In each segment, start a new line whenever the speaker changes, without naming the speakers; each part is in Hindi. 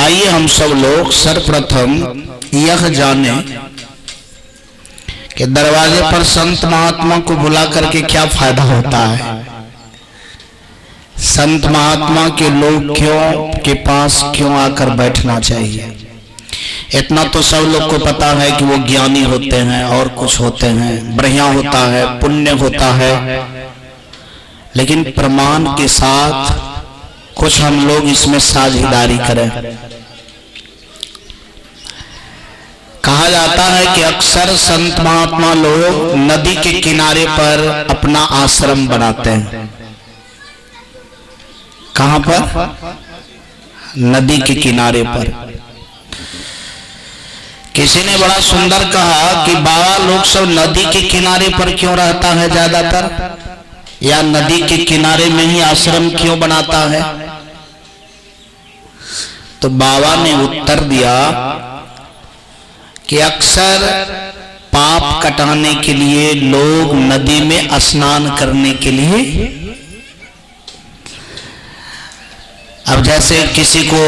आइए हम सब लोग सर्वप्रथम यह जाने कि दरवाजे पर संत महात्मा को बुला करके क्या फायदा होता है। संत महात्मा के लोग के पास क्यों आकर बैठना चाहिए। इतना तो सब लोग को पता है कि वो ज्ञानी होते हैं और कुछ होते हैं, बढ़िया होता है, पुण्य होता है, लेकिन प्रमाण के साथ कुछ हम लोग इसमें साझेदारी करें। कहा जाता है कि अक्सर संत महात्मा लोग नदी के किनारे पर अपना आश्रम बनाते हैं। कहां पर? नदी के किनारे पर। किसी ने बड़ा सुंदर कहा कि बाबा लोग सब नदी के किनारे पर क्यों रहता है ज्यादातर, या नदी के किनारे में ही आश्रम क्यों बनाता है। तो बाबा ने उत्तर दिया कि अक्सर पाप कटाने के लिए लोग नदी में स्नान करने के लिए, अब जैसे किसी को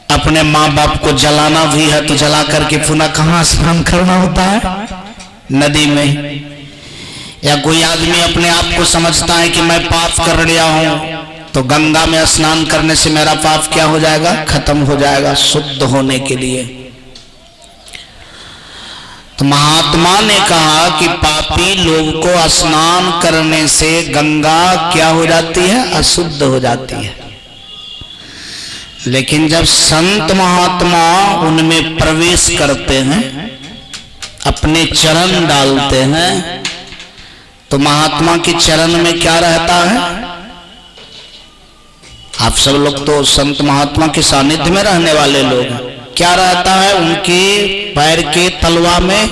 अपने माँ बाप को जलाना भी है तो जला करके पुनः कहाँ स्नान करना होता है? नदी में। या कोई आदमी अपने आप को समझता है कि मैं पाप कर रहा हूं तो गंगा में स्नान करने से मेरा पाप क्या हो जाएगा? खत्म हो जाएगा, शुद्ध होने के लिए। तो महात्मा ने कहा कि पापी लोग को स्नान करने से गंगा क्या हो जाती है? अशुद्ध हो जाती है। लेकिन जब संत महात्मा उनमें प्रवेश करते हैं, अपने चरण डालते हैं, तो महात्मा के चरण में क्या रहता है? आप सब लोग तो संत महात्मा के सानिध्य में रहने वाले लोग हैं। क्या रहता है उनके पैर के तलवा में?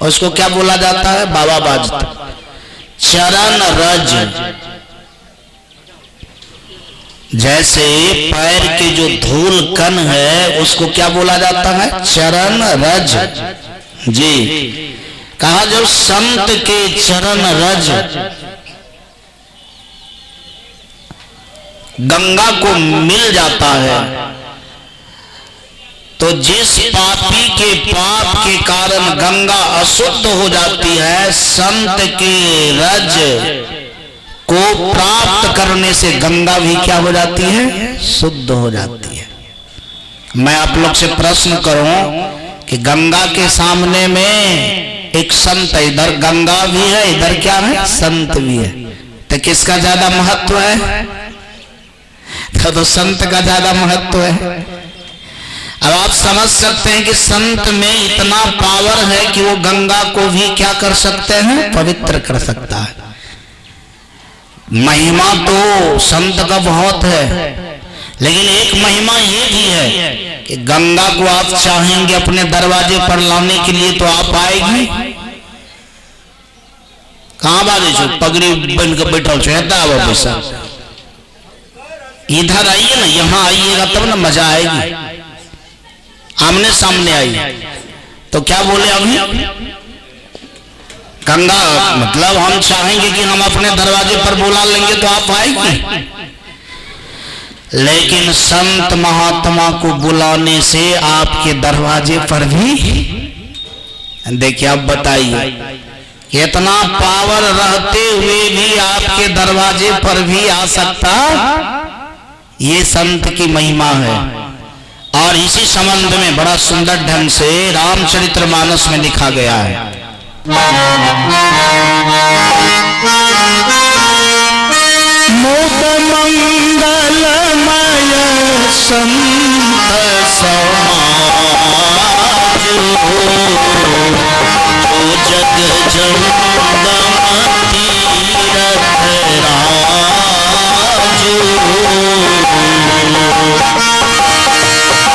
उसको क्या बोला जाता है? बाबा बाजता। चरण रज। जैसे पैर के जो धूल कण है उसको क्या बोला जाता है? चरण रज जी। कहा जब संत के चरण रज गंगा को मिल जाता है तो जिस पापी के पाप के कारण गंगा अशुद्ध हो जाती है, संत के रज को प्राप्त करने से गंगा भी क्या हो जाती है? शुद्ध हो जाती है। मैं आप लोग से प्रश्न करूं कि गंगा के सामने में एक संत है, इधर गंगा भी है, इधर क्या है? संत भी है, तो किसका ज्यादा महत्व है? तो संत का ज्यादा महत्व है। अब आप समझ सकते हैं कि संत में इतना पावर है कि वो गंगा को भी क्या कर सकते हैं? पवित्र कर सकता है। महिमा तो संत का बहुत है, लेकिन एक महिमा ये भी है कि गंगा को आप चाहेंगे अपने दरवाजे पर लाने के लिए तो आप आएगी। कहां बाजे छो? पगड़ी बन के बैठल छो, पैसा इधर आइए ना, यहां आइएगा तब ना मजा आएगी। आमने सामने आइए तो क्या बोले अभी? गंगा मतलब हम चाहेंगे कि हम अपने दरवाजे पर बुला लेंगे तो आप आएंगे, लेकिन संत महात्मा को बुलाने से आपके दरवाजे पर भी, देखिए आप बताइए कितना पावर रहते हुए भी आपके दरवाजे पर भी आ सकता, ये संत की महिमा है। और इसी संबंध में बड़ा सुंदर ढंग से रामचरितमानस में लिखा गया है। मुद मंगलमय संत समाज जो जग जंगम तीरथ राजू।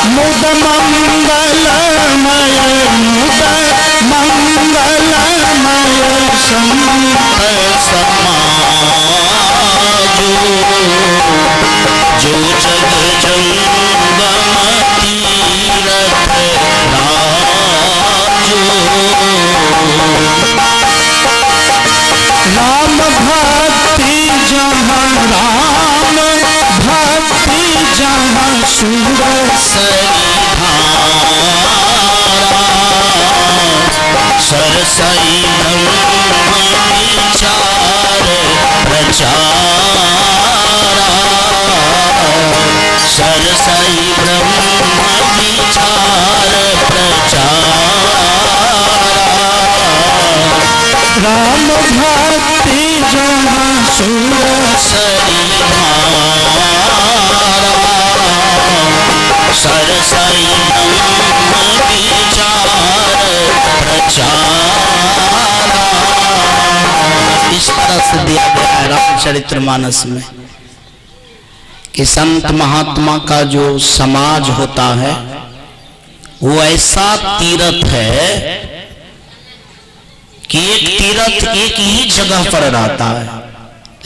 मुद मंगलमय संत समाज जो सरसई ब्रह्म विचार प्रचारा, सरसई ब्रह्म विचार प्रचारा। राम भक्ति जहाँ सुरसई धारा, सरसई ब्रह्म विचार प्रचारा। इस तरह से दिया गया है रामचरितमानस में कि संत महात्मा का जो समाज होता है वो ऐसा तीर्थ है कि एक तीर्थ एक ही जगह पर रहता है,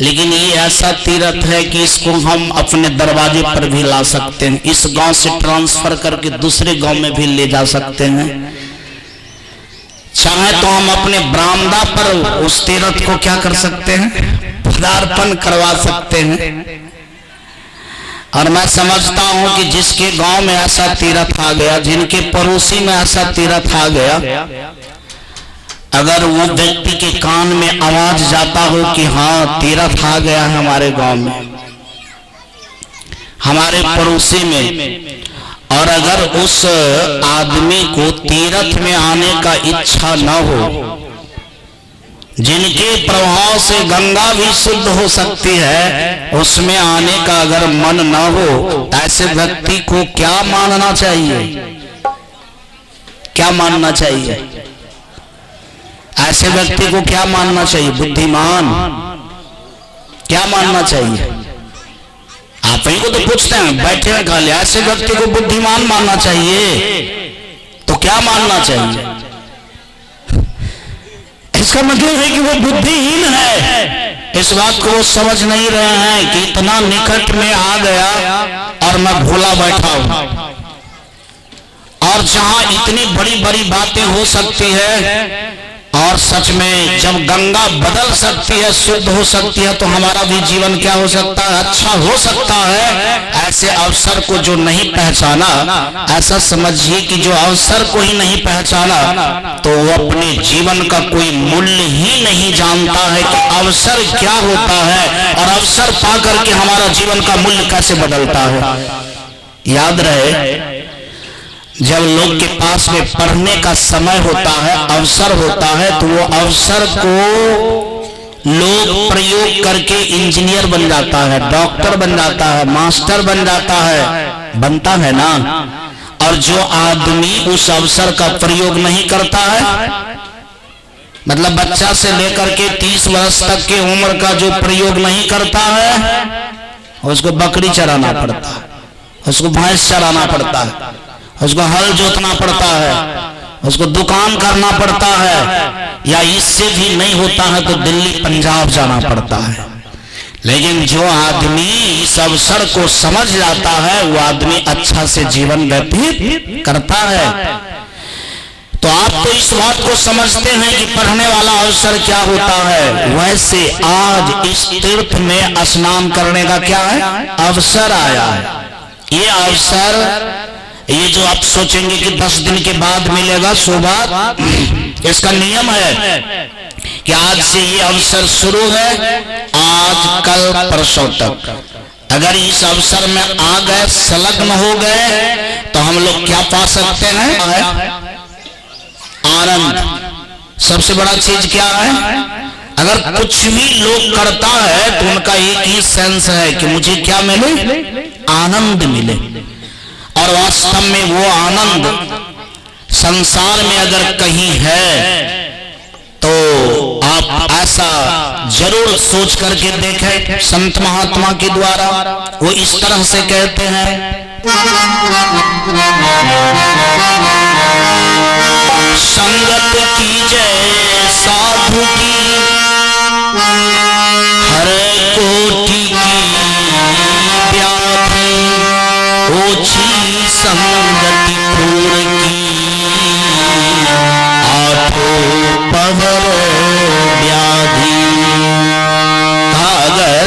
लेकिन ये ऐसा तीर्थ है कि इसको हम अपने दरवाजे पर भी ला सकते हैं, इस गांव से ट्रांसफर करके दूसरे गांव में भी ले जा सकते हैं। चाहे तो हम अपने बरामदा पर उस तीर्थ को क्या कर सकते हैं, पदार्पण करवा सकते हैं। और मैं समझता हूं कि जिसके गांव में ऐसा तीर्थ आ गया, जिनके पड़ोसी में ऐसा तीर्थ आ गया, अगर वो व्यक्ति के कान में आवाज जाता हो कि हाँ तीर्थ आ गया है हमारे गांव में, हमारे पड़ोसी में, और अगर उस आदमी को तीर्थ में आने का इच्छा न हो, जिनके प्रभाव से गंगा भी शुद्ध हो सकती है, उसमें आने का अगर मन न हो, ऐसे व्यक्ति को क्या मानना चाहिए, क्या मानना चाहिए? ऐसे व्यक्ति को क्या मानना चाहिए? बुद्धिमान। क्या मानना चाहिए? आप ही को तो पूछते हैं, बैठे हैं खाली। ऐसे व्यक्ति को बुद्धिमान मानना चाहिए, तो क्या मानना चाहिए? इसका मतलब है कि वो बुद्धिहीन है। इस बात को वो समझ नहीं रहे हैं कि इतना निकट में आ गया और मैं भूला बैठा हूं, और जहां इतनी बड़ी बड़ी बातें हो सकती है, और सच में जब गंगा बदल सकती है, शुद्ध हो सकती है, तो हमारा भी जीवन क्या हो सकता है, अच्छा हो सकता है। ऐसे अवसर को जो नहीं पहचाना, ऐसा समझिए कि जो अवसर को ही नहीं पहचाना, तो वो अपने जीवन का कोई मूल्य ही नहीं जानता है कि अवसर क्या होता है और अवसर पाकर के हमारा जीवन का मूल्य कैसे बदलता है। याद रहे, जब लोग के पास में पढ़ने का समय होता है, अवसर होता है, तो वो अवसर को लोग प्रयोग करके इंजीनियर बन जाता है, डॉक्टर बन जाता है, मास्टर बन जाता है, बनता है ना। और जो आदमी उस अवसर का प्रयोग नहीं करता है, मतलब बच्चा से लेकर के 30 वर्ष तक की उम्र का जो प्रयोग नहीं करता है, उसको बकरी चराना पड़ता है, उसको भैंस चराना पड़ता है, उसको हल जोतना पड़ता है, उसको दुकान करना पड़ता है, या इससे भी नहीं होता है तो दिल्ली पंजाब जाना पड़ता है। लेकिन जो आदमी इस अवसर को समझ जाता है, वो आदमी अच्छा से जीवन व्यतीत करता है। तो आप तो इस बात को समझते हैं कि पढ़ने वाला अवसर क्या होता है, वैसे आज इस तीर्थ में स्नान करने का क्या है, अवसर आया है। ये अवसर, ये जो आप सोचेंगे कि 10 दिन के बाद मिलेगा सौभाग्य, इसका नियम है कि आज से ये अवसर शुरू है, आज कल परसों तक। अगर इस अवसर में आ गए, संलग्न हो गए, तो हम लोग क्या पा सकते हैं, आनंद। सबसे बड़ा चीज क्या है, अगर कुछ भी लोग करता है तो उनका एक ही सेंस है कि मुझे क्या मिले, आनंद मिले। और वास्तव में वो आनंद संसार में अगर कहीं है तो आप ऐसा जरूर सोच करके देखें। संत महात्मा के द्वारा वो इस तरह से कहते हैं, संगत कीजिए साधु की, हर कोटि की व्याधि, ओछी संगति पूर की, आठों पहर व्याधि। अगर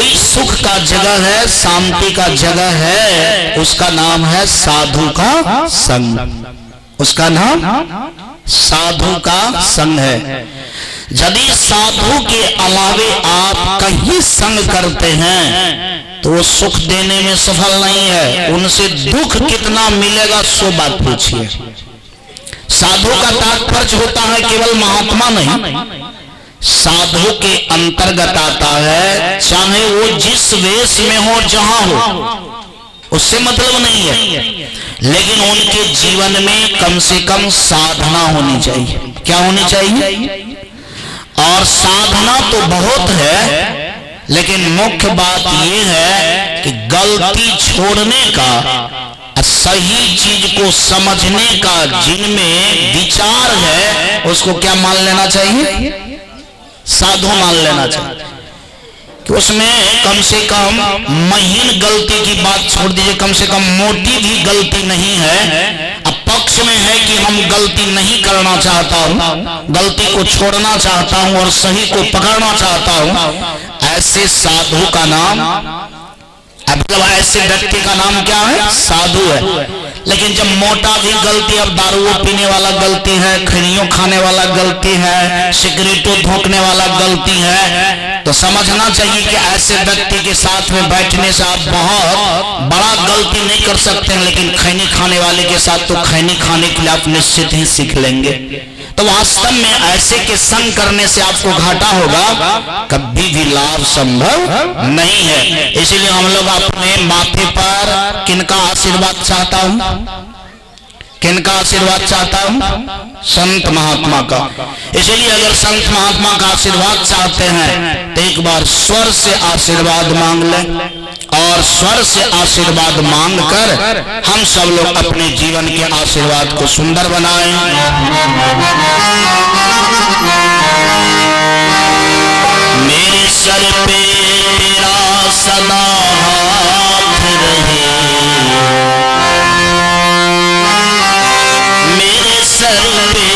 कोई सुख का जगह है, शांति का जगह है, उसका नाम है साधु का संग। उसका नाम साधु का संग है। यदि साधु के अलावे आप कहीं संग करते हैं तो वो सुख देने में सफल नहीं है। उनसे दुख कितना मिलेगा सो बात पूछिए। साधु का तात्पर्य होता है केवल महात्मा नहीं, साधु के अंतर्गत आता है, चाहे वो जिस वेश में हो, जहां हो, उससे मतलब नहीं है, लेकिन उनके जीवन में कम से कम साधना होनी चाहिए। क्या होनी चाहिए? और साधना तो बहुत है, लेकिन मुख्य बात यह है कि गलती छोड़ने का, सही चीज को समझने का जिनमें विचार है उसको क्या मान लेना चाहिए? साधु मान लेना चाहिए। कि उसमें कम से कम महीन गलती की बात छोड़ दीजिए, कम से कम मोटी भी गलती नहीं है। अब पक्ष में है कि हम गलती नहीं करना चाहता हूं, गलती को छोड़ना चाहता हूं और सही को पकड़ना चाहता हूं, ऐसे साधु का नाम, मतलब ऐसे व्यक्ति का नाम क्या है? साधु है। लेकिन जब मोटा भी गलती, अब दारू पीने वाला गलती है, खैनियों खाने वाला गलती है, सिगरेटों धोकने वाला गलती है, तो समझना चाहिए कि ऐसे व्यक्ति के साथ में बैठने से आप बहुत बड़ा गलती नहीं कर सकते हैं, लेकिन खैनी खाने वाले के साथ तो खैनी खाने के लिए आप निश्चित ही सीख लेंगे। तो वास्तव में ऐसे के संग करने से आपको घाटा होगा, कभी भी लाभ संभव नहीं है। इसीलिए हम लोग अपने माथे पर किनका आशीर्वाद चाहता हूं? किनका आशीर्वाद चाहता हूं? संत महात्मा का। इसलिए अगर संत महात्मा का आशीर्वाद चाहते हैं तो एक बार स्वर से आशीर्वाद मांग लें, और स्वर से आशीर्वाद मांगकर हम सब लोग अपने जीवन के आशीर्वाद को सुंदर बनाएं। मेरे सर पे तेरा सदा हाथ रहे, मेरे सर पे।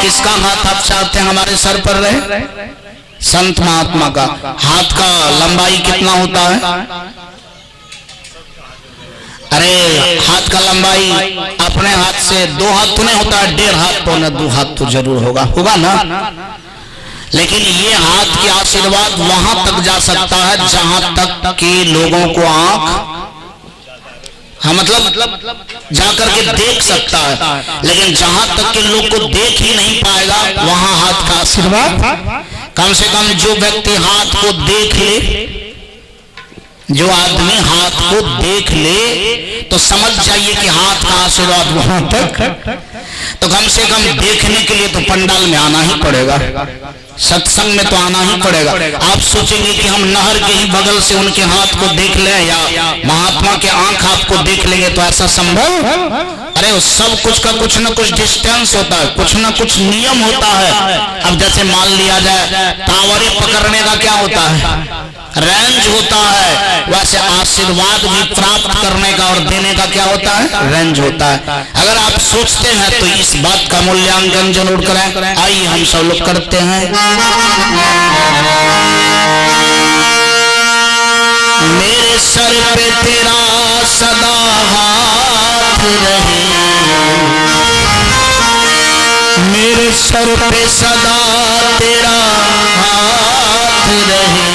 किसका हाथ आप चाहते हैं हमारे सर पर रहे? संत महात्मा का। हाथ का लंबाई कितना होता है? अरे हाथ का लंबाई अपने हाथ से 2 हाथ तो नहीं होता है, 1.5 हाथ, 1.25 हाथ तो जरूर होगा ना। लेकिन ये हाथ के आशीर्वाद वहां तक जा सकता है जहां तक कि लोगों को आंख, हाँ मतलब जाकर के देख सकता है, लेकिन जहां तक कि लोग को देख ही नहीं पाएगा वहां हाथ का आशीर्वाद। कम से कम जो व्यक्ति हाथ को देख ले, जो आदमी हाथ को देख ले, तो समझ जाइए कि हाथ का आशीर्वाद वहां तक। तो कम से कम देखने के लिए तो पंडाल में आना ही पड़ेगा, सत्संग में तो आना ही पड़ेगा। आप सोचेंगे कि हम नहर के ही बगल से उनके हाथ को देख लें या महात्मा के आंख आपको देख लेंगे, तो ऐसा संभव? अरे उस सब कुछ का कुछ ना कुछ डिस्टेंस होता है, कुछ ना कुछ नियम होता है। अब जैसे मान लिया जाए टावरे पकड़ने का क्या होता है? रेंज होता है। वैसे आशीर्वाद भी प्राप्त करने का और देने का क्या होता है? रेंज होता है। अगर आप सोचते हैं तो इस बात का मूल्यांकन जरूर करें। आइए हम सब लोग करते हैं। मेरे सर पे तेरा सदा हाथ रहे, मेरे सर पे सदा तेरा हाथ रहे,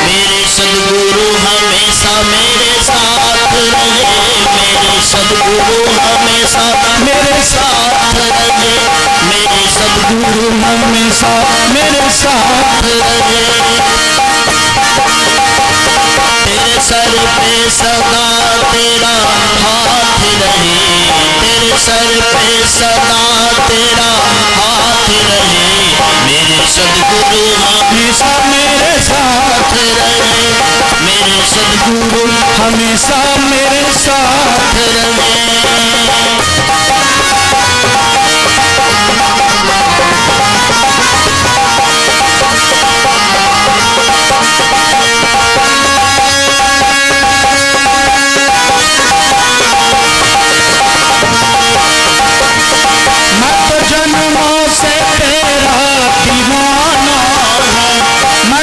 मेरे सद्गुरु हमेशा मेरे साथ रहे, मेरे सद्गुरु हमेशा मेरे साथ रहे, मेरे सद्गुरु हमेशा मेरे साथ रहे। तेरे सर पे सदा तेरा हाथ रहे, तेरे सर पे सदा तेरा हाथ रहे, मेरे सद्गुरु हमेशा मेरे साथ रहे, मेरे सद्गुरु हमेशा मेरे साथ रहे। जन्मों से तेरा दीवाना है,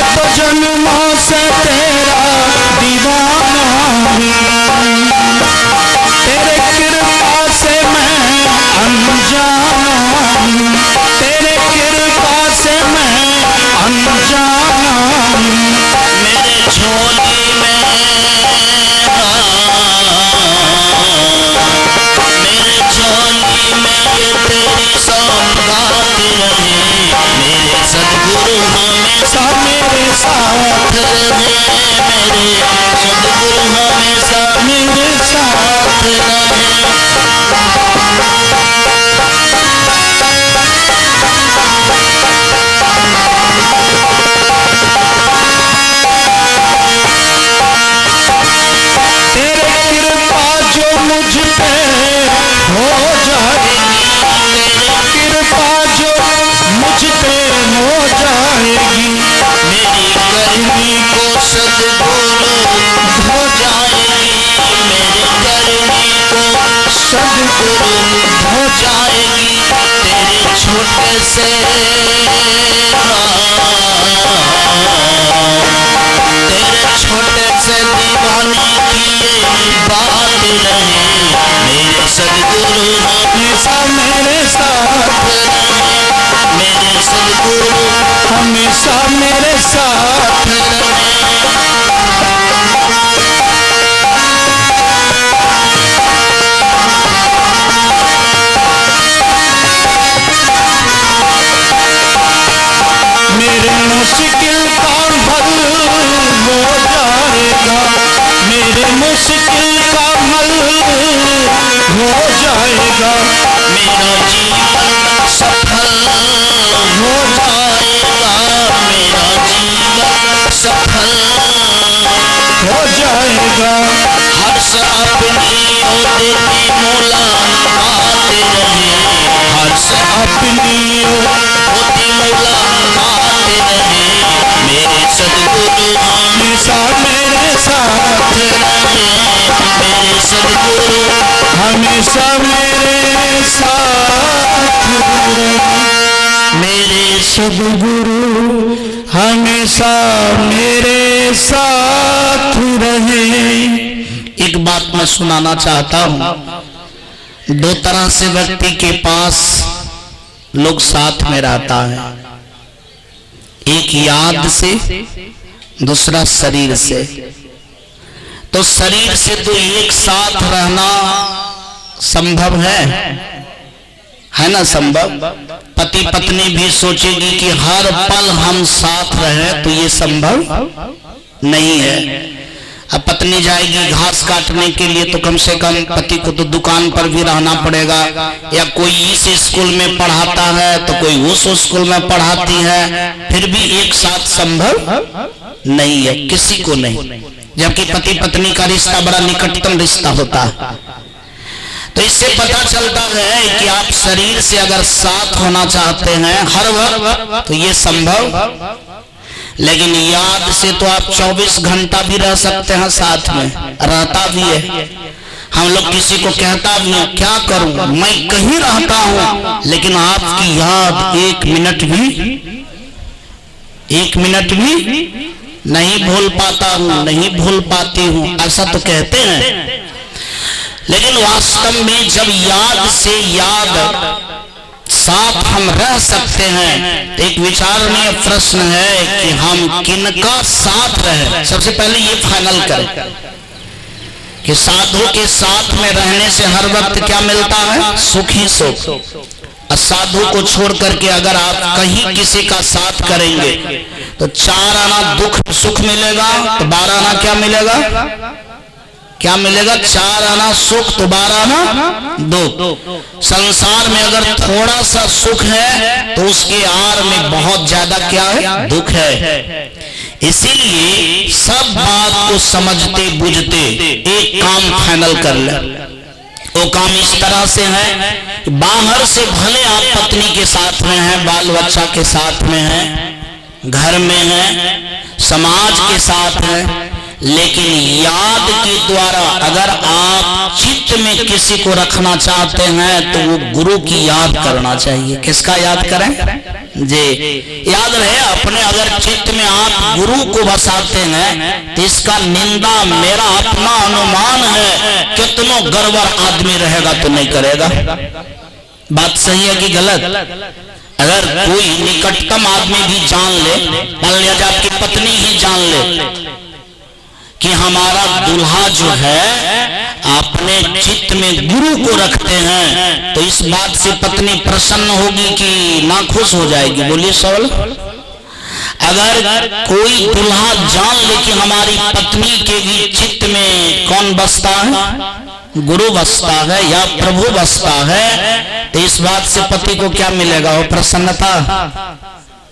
सदगुरु हो जाएगी तेरे छोटे से तेरे छोटे से दीवाने की ये बात रहे मेरे सदगुरु हमेशा मेरे साथ रहे मेरे सदगुरु हमेशा मेरे साथ रहे। मेरे मुश्किल का हल हो जाएगा मेरे मुश्किल का हल हो जाएगा मेरा जीवन सफल हो जाएगा मेरा जीवन सफल हो जाएगा। हर्ष अपनी ओर मुलाकात रहे हर्ष अपनी ओर मुलाकात रहे मेरे सदगुरु हमेशा मेरे साथ रहे मेरे सदगुरु हमेशा मेरे साथ रहे मेरे सदगुरु हमेशा मेरे साथ रहे। एक बात मैं सुनाना चाहता हूं। दो तरह से व्यक्ति के पास लोग साथ में रहता है, एक याद से दूसरा शरीर से। तो शरीर से तो एक साथ रहना संभव है ना संभव। पति पत्नी भी सोचेगी कि हर पल हम साथ रहें तो ये संभव नहीं है। अब पत्नी जाएगी घास काटने के लिए तो कम से कम पति को तो दुकान पर भी रहना पड़ेगा, या कोई इस स्कूल में पढ़ाता है तो कोई उस स्कूल में पढ़ाती है, फिर भी एक साथ संभव नहीं है, किसी को नहीं। जबकि पति पत्नी का रिश्ता बड़ा निकटतम रिश्ता होता है। तो इससे पता चलता है कि आप शरीर से अगर साथ होना चाहते हैं हर वक्त तो ये संभव, लेकिन याद से तो आप 24 घंटा भी रह सकते हैं, साथ में रहता भी है। हम लोग किसी को कहता भी है क्या करूं मैं कहीं रहता हूं लेकिन आपकी याद एक मिनट भी नहीं भूल पाता हूं, नहीं भूल पाती हूं, ऐसा तो कहते हैं। लेकिन वास्तव में जब याद से याद साथ हम रह सकते हैं, एक विचारणीय प्रश्न है कि हम किनका साथ रहे। सबसे पहले ये फाइनल करें कि साधु के साथ में रहने से हर वक्त क्या मिलता है, सुख ही सुख। साधु को छोड़ करके अगर आप कहीं किसी का साथ करेंगे तो 4 आना दुख सुख मिलेगा, तो 12 आना क्या मिलेगा, 4 आना सुख तो 12 आना दुख। संसार में अगर थोड़ा सा सुख है तो उसके आड़ में बहुत ज्यादा क्या है, दुख है। इसीलिए सब बात को समझते बुझते एक काम फाइनल कर ले। वो काम इस तरह से है, बाहर से भले आप पत्नी के साथ में हैं, बाल बच्चा के साथ में हैं, घर में हैं, समाज के साथ हैं, लेकिन याद के द्वारा अगर आप चित्त में किसी को रखना चाहते हैं तो वो गुरु की याद करना चाहिए। किसका याद करें जी, याद रहे अपने अगर चित्त में आप गुरु को बसाते हैं तो इसका निंदा मेरा अपना अनुमान है कितनों गड़बड़ आदमी रहेगा तो नहीं करेगा। बात सही है कि गलत? अगर कोई निकटतम आदमी भी जान ले, मान लिया आपकी पत्नी ही जान ले कि हमारा दूल्हा जो है अपने चित्त में गुरु को रखते हैं, तो इस बात से पत्नी प्रसन्न होगी कि नाखुश हो जाएगी? बोलिए सवाल। अगर कोई दूल्हा जान ले कि हमारी पत्नी के भी चित्त में कौन बसता है, गुरु बसता है या प्रभु बसता है, तो इस बात से पति को क्या मिलेगा, वो प्रसन्नता,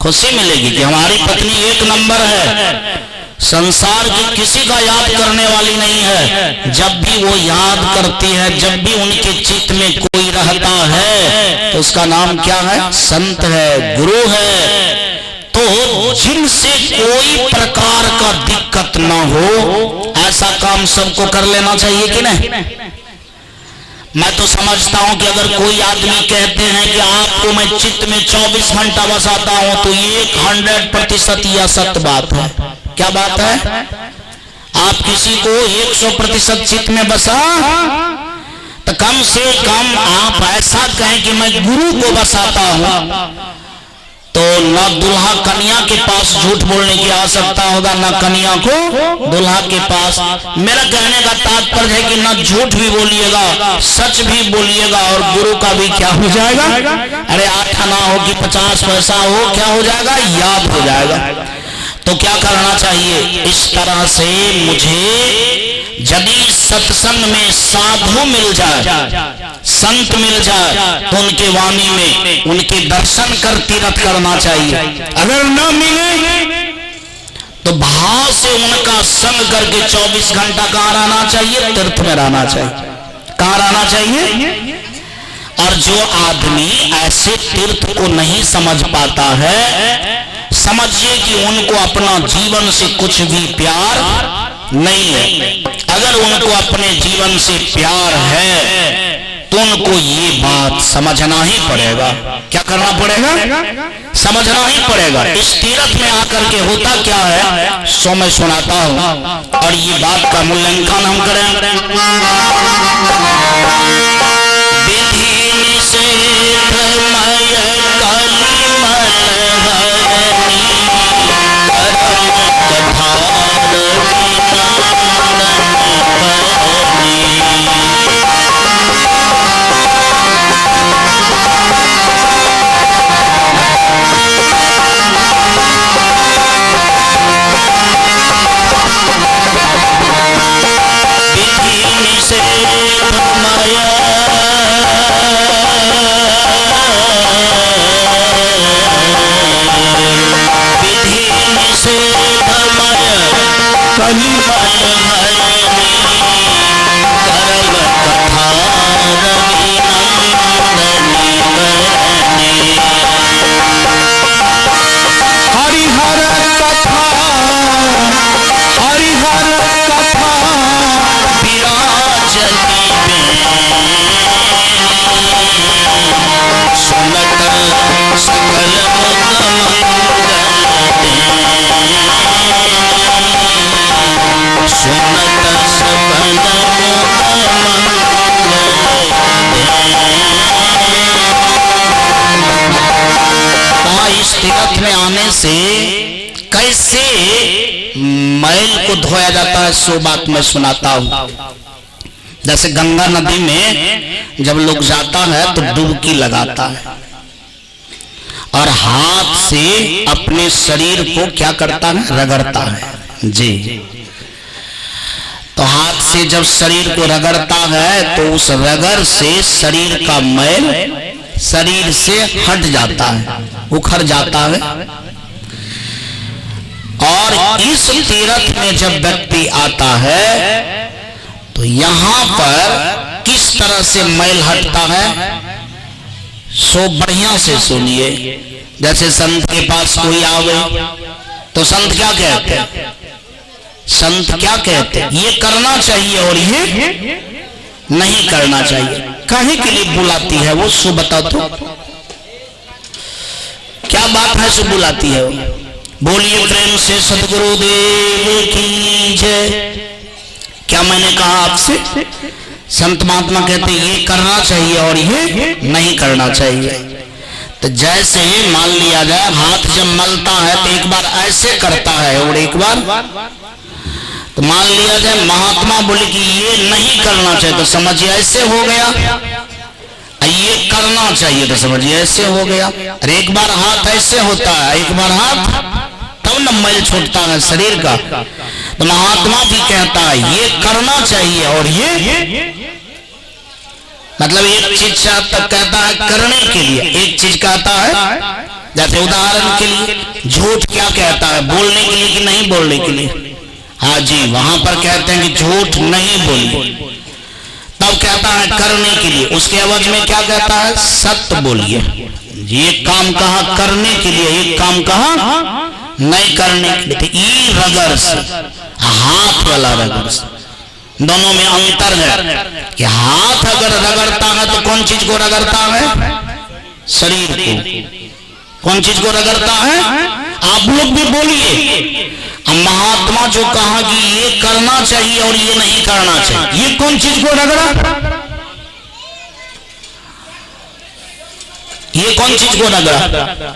खुशी मिलेगी कि हमारी पत्नी एक नंबर है, संसार की किसी का याद करने वाली नहीं है। जब भी वो याद करती है, जब भी उनके चित्त में कोई रहता है तो उसका नाम क्या है, संत है, गुरु है। तो जिनसे कोई प्रकार का दिक्कत ना हो ऐसा काम सबको कर लेना चाहिए कि नहीं? मैं तो समझता हूं कि अगर कोई आदमी कहते हैं कि आपको मैं चित्त में 24 घंटा बसाता हूं तो ये 100% यह सत्य बात है। क्या बात है? आप किसी को 100% चित्त में बसा तो कम से कम आप ऐसा कहें कि मैं गुरु को बसाता हूं, तो न दुल्हा कन्या के पास झूठ बोलने की आवश्यकता होगा, न कन्या को दुल्हा के पास। मेरा कहने का तात्पर्य है कि न झूठ भी बोलिएगा, सच भी बोलिएगा, और गुरु का भी क्या हो जाएगा? अरे 8 आना हो कि 50 पैसा हो, क्या हो जाएगा? याद हो जाएगा। तो क्या करना चाहिए? इस तरह से मुझे यदि सत्संग में साधु मिल जाए, संत मिल जाए, तो उनके वाणी में उनके दर्शन कर तीर्थ करना चाहिए। अगर न मिले तो भाव से उनका संग करके 24 घंटा कहाँ रहना चाहिए? तीर्थ में रहना चाहिए। कहाँ रहना चाहिए? और जो आदमी ऐसे तीर्थ को नहीं समझ पाता है, समझिए कि उनको अपना जीवन से कुछ भी प्यार नहीं है। अगर उनको अपने जीवन से प्यार है तो उनको ये बात समझना ही पड़ेगा। क्या करना पड़ेगा? समझना ही पड़ेगा। इस तीर्थ में आकर के होता क्या है, सो मैं सुनाता हूं और ये बात का मूल्यांकन हम करें। विधि निषेध मय कलिमल हरनी, परम कथार तीर्थ में आने से कैसे मैल को धोया जाता है, सो बात मैं सुनाता हूं। जैसे गंगा नदी में जब लोग जाता है तो डुबकी लगाता है और हाथ से अपने शरीर को क्या करता है? रगड़ता है जी। तो हाथ से जब शरीर को रगड़ता है तो उस रगड़ से शरीर का मैल शरीर से हट जाता है, उखड़ जाता है। और इस तीर्थ में जब व्यक्ति आता है तो यहां पर किस तरह से मैल हटता है, सो बढ़िया से सुनिए। जैसे संत के पास कोई आवे तो संत क्या कहते हैं? संत क्या कहते हैं? ये करना चाहिए और ये नहीं करना चाहिए। काहे के लिए बुलाती है वो, सो बताओ तो क्या बात है सो बुलाती है वो? बोलिए प्रेम से सतगुरुदेव की जय। क्या मैंने कहा आपसे? संत महात्मा कहते ये करना चाहिए और ये नहीं करना चाहिए। तो जैसे मान लिया जाए हाथ जब मलता है तो एक बार ऐसे करता है और एक बार, तो मान लिया जाए महात्मा बोले कि ये नहीं करना चाहिए तो समझिए ऐसे हो गया, ये करना चाहिए तो समझिए ऐसे हो गया। और एक बार हाथ ऐसे होता है, एक बार हाथ, तब न मैल छूटता है शरीर का। तो महात्मा भी कहता है ये करना चाहिए और ये मतलब एक चीज कहता है करने के लिए, एक चीज कहता है जैसे उदाहरण के लिए झूठ क्या कहता है? बोलने के लिए कि नहीं बोलने के लिए? हाँ जी, वहां पर कहते हैं कि झूठ नहीं बोलिए। तब कहता है करने के लिए, उसके एवज में क्या कहता है? सत्य बोलिए। एक काम कहा करने के लिए, एक काम कहा नहीं करने के लिए। ई रगड़ से, हाथ वाला रगड़ से, दोनों में अंतर है कि हाथ अगर रगड़ता है तो कौन चीज को रगड़ता है? शरीर को। कौन चीज को रगड़ता है? आप लोग भी बोलिए। महात्मा जो कहा कि ये करना चाहिए और ये नहीं करना चाहिए, ये कौन चीज को रगड़ा? ये कौन चीज को रगड़ा?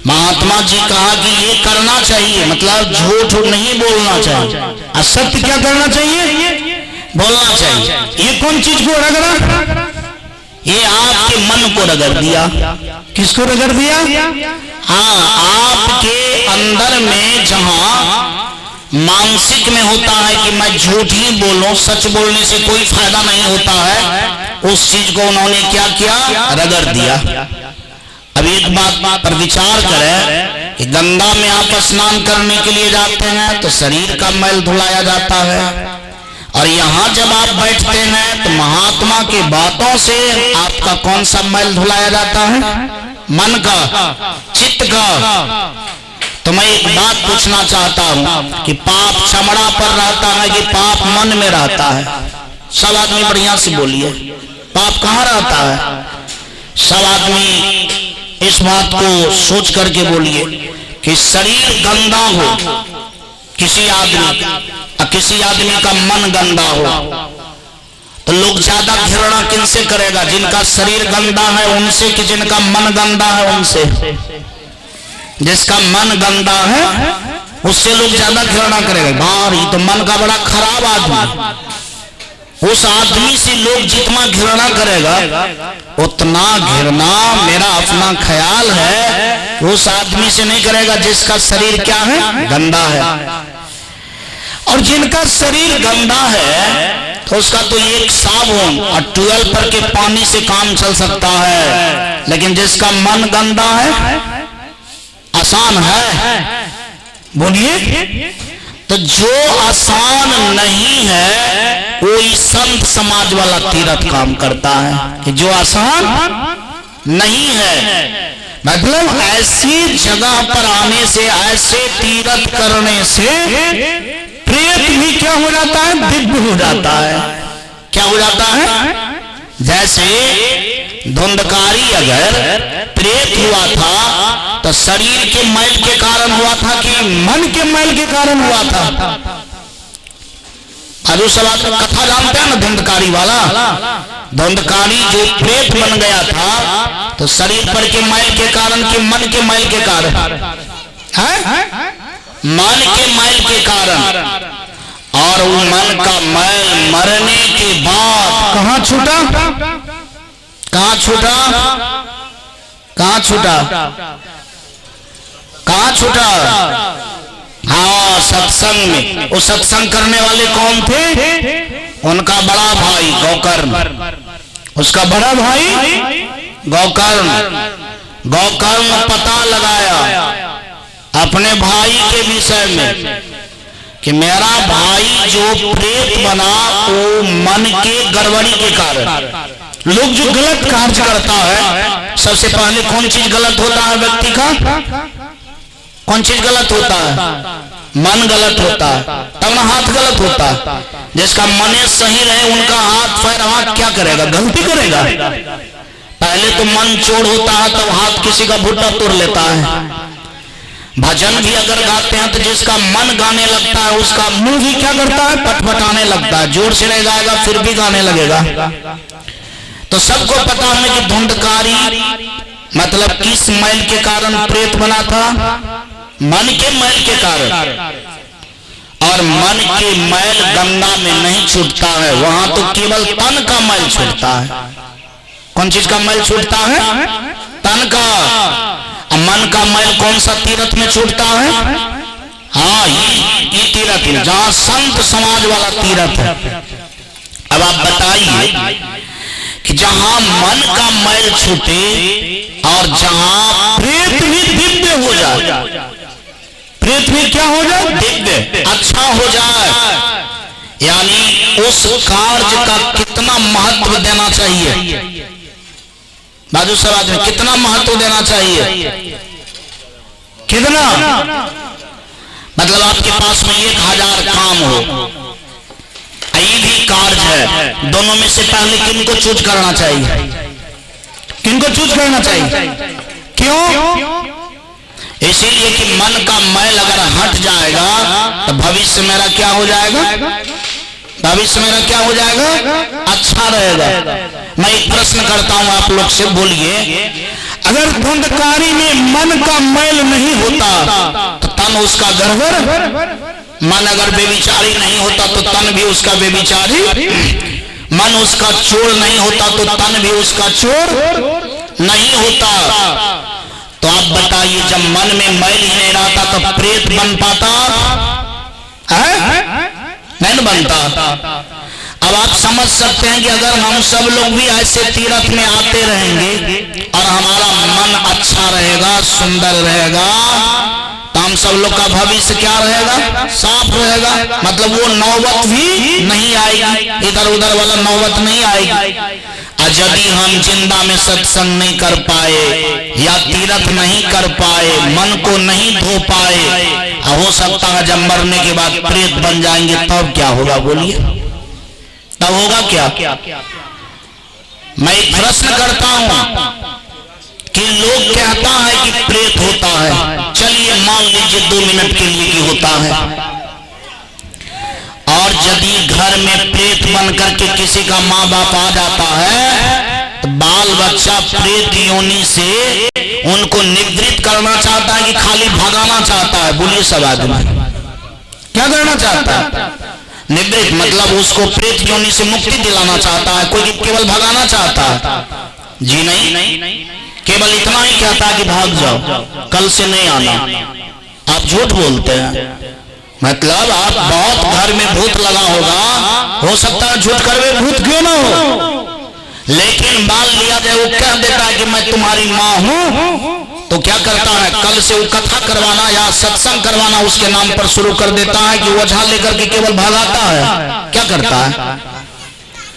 महात्मा जी कहा कि ये करना चाहिए, मतलब झूठ नहीं बोलना चाहिए, असत्य क्या करना चाहिए? बोलना चाहिए। ये कौन चीज को रगड़ा? ये आपके मन को रगड़ दिया। किसको रगड़ दिया? हाँ, आपके अंदर में जहां मानसिक में होता है कि मैं झूठ ही बोलूं, सच बोलने से कोई फायदा नहीं होता है, उस चीज को उन्होंने क्या किया? रगड़ दिया। अब एक बात पर विचार करें कि गंगा में आप स्नान करने के लिए जाते हैं तो शरीर का मैल धुलाया जाता है, और यहाँ जब आप बैठते हैं तो महात्मा की बातों से आपका कौन सा मैल धुलाया जाता है? मन का, चित्त का। तो मैं एक बात पूछना चाहता हूँ कि पाप चमड़ा पर रहता है कि पाप मन में रहता है? सब आदमी बढ़िया से बोलिए, पाप कहाँ रहता है? सब आदमी इस बात को सोच करके बोलिए कि शरीर गंदा हो किसी आदमी का मन गंदा हो तो लोग ज्यादा घृणा किनसे करेगा? जिनका शरीर गंदा है उनसे कि जिनका मन गंदा है उनसे? जिसका मन गंदा है उससे लोग ज्यादा घृणा करेगा। भाई तो मन का बड़ा खराब आदमी, उस आदमी से लोग जितना घृणा करेगा उतना घृणा मेरा अपना ख्याल है उस आदमी से नहीं करेगा जिसका शरीर क्या है? गंदा है। और जिनका शरीर गंदा है तो उसका तो एक साबुन और ट्यूबवेल पर के पानी से काम चल सकता है, लेकिन जिसका मन गंदा है आसान है? बोलिए। तो जो आसान नहीं है कोई संत समाज वाला तीर्थ काम करता है कि जो आसान नहीं है, मतलब ऐसी जगह पर आने से, ऐसे तीर्थ करने से प्रेत भी क्या हो जाता है? दिव्य हो जाता है। क्या हो जाता है? जैसे धुंधकारी अगर प्रेत हुआ था तो शरीर के मैल के कारण हुआ था कि मन के मैल के कारण हुआ था? अभी सब आप कथा जानते हैं ना धुंधकारी वाला? धुंधकारी जो प्रेत बन गया था तो शरीर पर के मैल के कारण कि मन के मैल के कारण है? मन के मैल के कारण। और वो मन का मैल मरने के बाद कहाँ छूटा? कहाँ छूटा? कहाँ छूटा? कहाँ छूटा? हाँ, सत्संग में। वो सत्संग करने वाले कौन थे? उनका बड़ा भाई गौकर्ण, उसका बड़ा भाई गौकर्ण। गौकर्ण पता लगाया अपने भाई के विषय में कि मेरा भाई जो प्रेत बना वो मन के गड़बड़ी के कारण। लोग जो गलत कार्य करता है सबसे पहले कौन चीज गलत होता है व्यक्ति का? कौन चीज गलत होता है? मन गलत होता है, तब ना हाथ गलत होता है। जिसका मन सही रहे उनका हाथ पैर हाथ क्या करेगा? गलती करेगा। पहले तो मन चोर होता है तब हाथ किसी का भुट्टा तोड़ लेता है। भजन भी अगर गाते हैं तो जिसका मन गाने लगता है उसका मुंह भी क्या करता है? पटपटाने लगता है। जोर से नहीं गाएगा फिर भी गाने लगेगा। तो सबको पता है कि धुंधकारी मतलब किस मैल के कारण प्रेत बना था? मन के मैल के कारण। और मन के मैल गंगा में नहीं छूटता है, वहां तो केवल तन का मैल छूटता है। कौन चीज का मैल छूटता है? तन का। मन का मैल कौन सा तीर्थ में छूटता है? हाँ, ये तीर्थ है जहां संत समाज वाला तीर्थ है। अब आप बताइए कि जहां मन का मैल छूटे और जहां प्रेत भी दिव्य हो जाए, प्रेत भी क्या हो जाए? दिव्य, अच्छा हो जाए, यानी उस कार्य का कितना महत्व देना चाहिए? बाजू समाज में कितना महत्व देना चाहिए? कितना? मतलब आपके पास में 1000 काम हो, है, दोनों में से पहले किनको चूज करना चाहिए? किनको चूज करना चाहिए? क्यों? इसीलिए कि मन का मैल अगर हट जाएगा तो भविष्य मेरा क्या हो जाएगा? भविष्य मेरा क्या हो जाएगा? अच्छा रहेगा। मैं एक प्रश्न करता हूं आप लोग से, बोलिए, अगर धुंधकारी में मन का मैल नहीं होता तो तन उसका गड़बड़? मन अगर बेविचारी नहीं होता तो तन भी उसका बेविचारी? मन उसका चोर नहीं होता तो तन भी उसका चोर नहीं होता। तो आप बताइए, जब मन में मैल ही नहीं रहता तो प्रेत बन पाता है? नहीं बनता। अब आप समझ सकते हैं कि अगर हम सब लोग भी ऐसे तीर्थ में आते रहेंगे और हमारा मन अच्छा रहेगा, सुंदर रहेगा, तो हम सब लोग का भविष्य क्या रहेगा? साफ रहेगा। मतलब वो नौबत भी नहीं आएगी, इधर उधर वाला नौबत नहीं आएगी। और यदि हम जिंदा में सत्संग नहीं कर पाए या तीर्थ नहीं कर पाए, मन को नहीं धो पाए, हो सकता है जब मरने के बाद प्रेत बन जाएंगे तब क्या होगा? बोलिए, तब होगा क्या? मैं एक प्रश्न करता हूं कि लोग कहता है कि प्रेत होता है, चलिए मान लीजिए 2 मिनट के लिए कि होता है, और यदि घर में प्रेत बन करके किसी का माँ बाप आ जाता है तो बाल बच्चा प्रेत योनि से उनको निवृत्त करना चाहता है कि खाली भगाना चाहता है? बोलिए सब आदमी क्या करना चाहता है? निवृत्त मतलब उसको प्रेत योनि से मुक्ति दिलाना चाहता है, कोई केवल भगाना चाहता है? जी नहीं, केवल इतना ही कहता है कि भाग जाओ, कल से नहीं आना। आप झूठ बोलते हैं। मतलब आप बहुत घर में भूत लगा होगा, हो सकता है झूठ करवे भूत क्यों ना हो, लेकिन मान लिया जाए वो कह देता है कि मैं तुम्हारी माँ हूं, तो क्या करता है? कल से वो कथा करवाना या सत्संग करवाना उसके नाम पर शुरू कर देता है कि ओझा लेकर के केवल भगाता है। क्या करता है?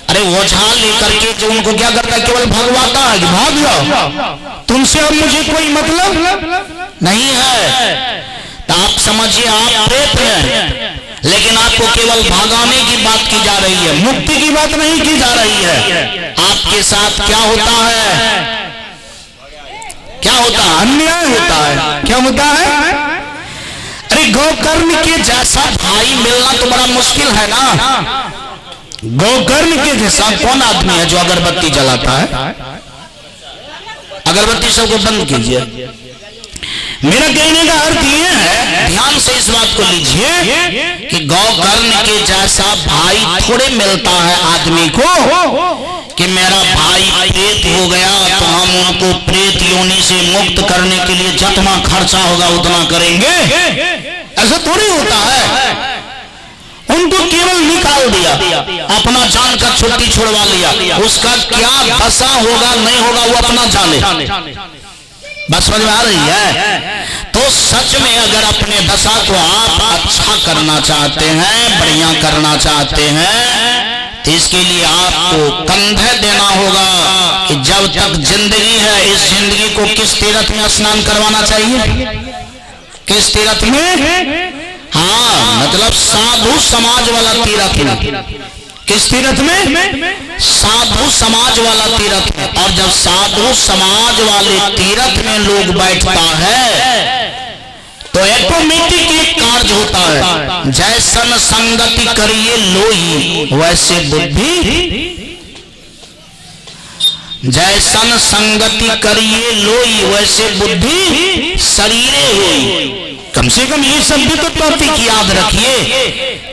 अरे ओझा लेकर के जो उनको क्या करता है? केवल भगवाता है कि भाग जाओ, तुमसे अब मुझे कोई मतलब नहीं है। तो आप समझिए आप प्रेत हैं, लेकिन आपको केवल भगाने की बात की जा रही है, मुक्ति की बात नहीं की जा रही है। आपके साथ क्या होता है? क्या होता है? अन्याय होता है। क्या होता है? अरे गोकर्ण के जैसा भाई मिलना तो बड़ा मुश्किल है ना। गोकर्ण के जैसा कौन आदमी है जो अगरबत्ती जलाता है? अगरबत्ती सबको बंद कीजिए। मेरा कहने का अर्थ ये है, ध्यान से इस बात को लीजिए कि गोकर्ण के जैसा भाई थोड़े मिलता है आदमी को कि मेरा भाई प्रेत हो गया तो हम उनको प्रेत योनि से मुक्त करने के लिए जितना खर्चा होगा उतना करेंगे। ऐसा थोड़ी होता है। उनको केवल निकाल दिया, अपना जान का छुट्टी छुड़वा लिया, उसका क्या दशा होगा नहीं होगा वो अपना जाने। बस समझ में आ रही है? तो सच में अगर अपने दशा को आप अच्छा करना चाहते हैं, बढ़िया करना चाहते हैं, तो इसके लिए आपको कंधे देना होगा कि जब तक जिंदगी है इस जिंदगी को किस तीर्थ में स्नान करवाना चाहिए? किस तीर्थ में? हाँ, मतलब साधु समाज वाला तीर्थ में। किस तीर्थ में? साधु समाज वाला तीर्थ में। और जब साधु समाज वाले तीर्थ में लोग बैठता है तो ऑटोमेटिक एक कार्य होता है, जैसन संगति करिए लोई वैसे बुद्धि, जैसन संगति करिए लोई वैसे बुद्धि शरीरे होई। कम से कम ये शब्द तो टॉपिक याद रखिए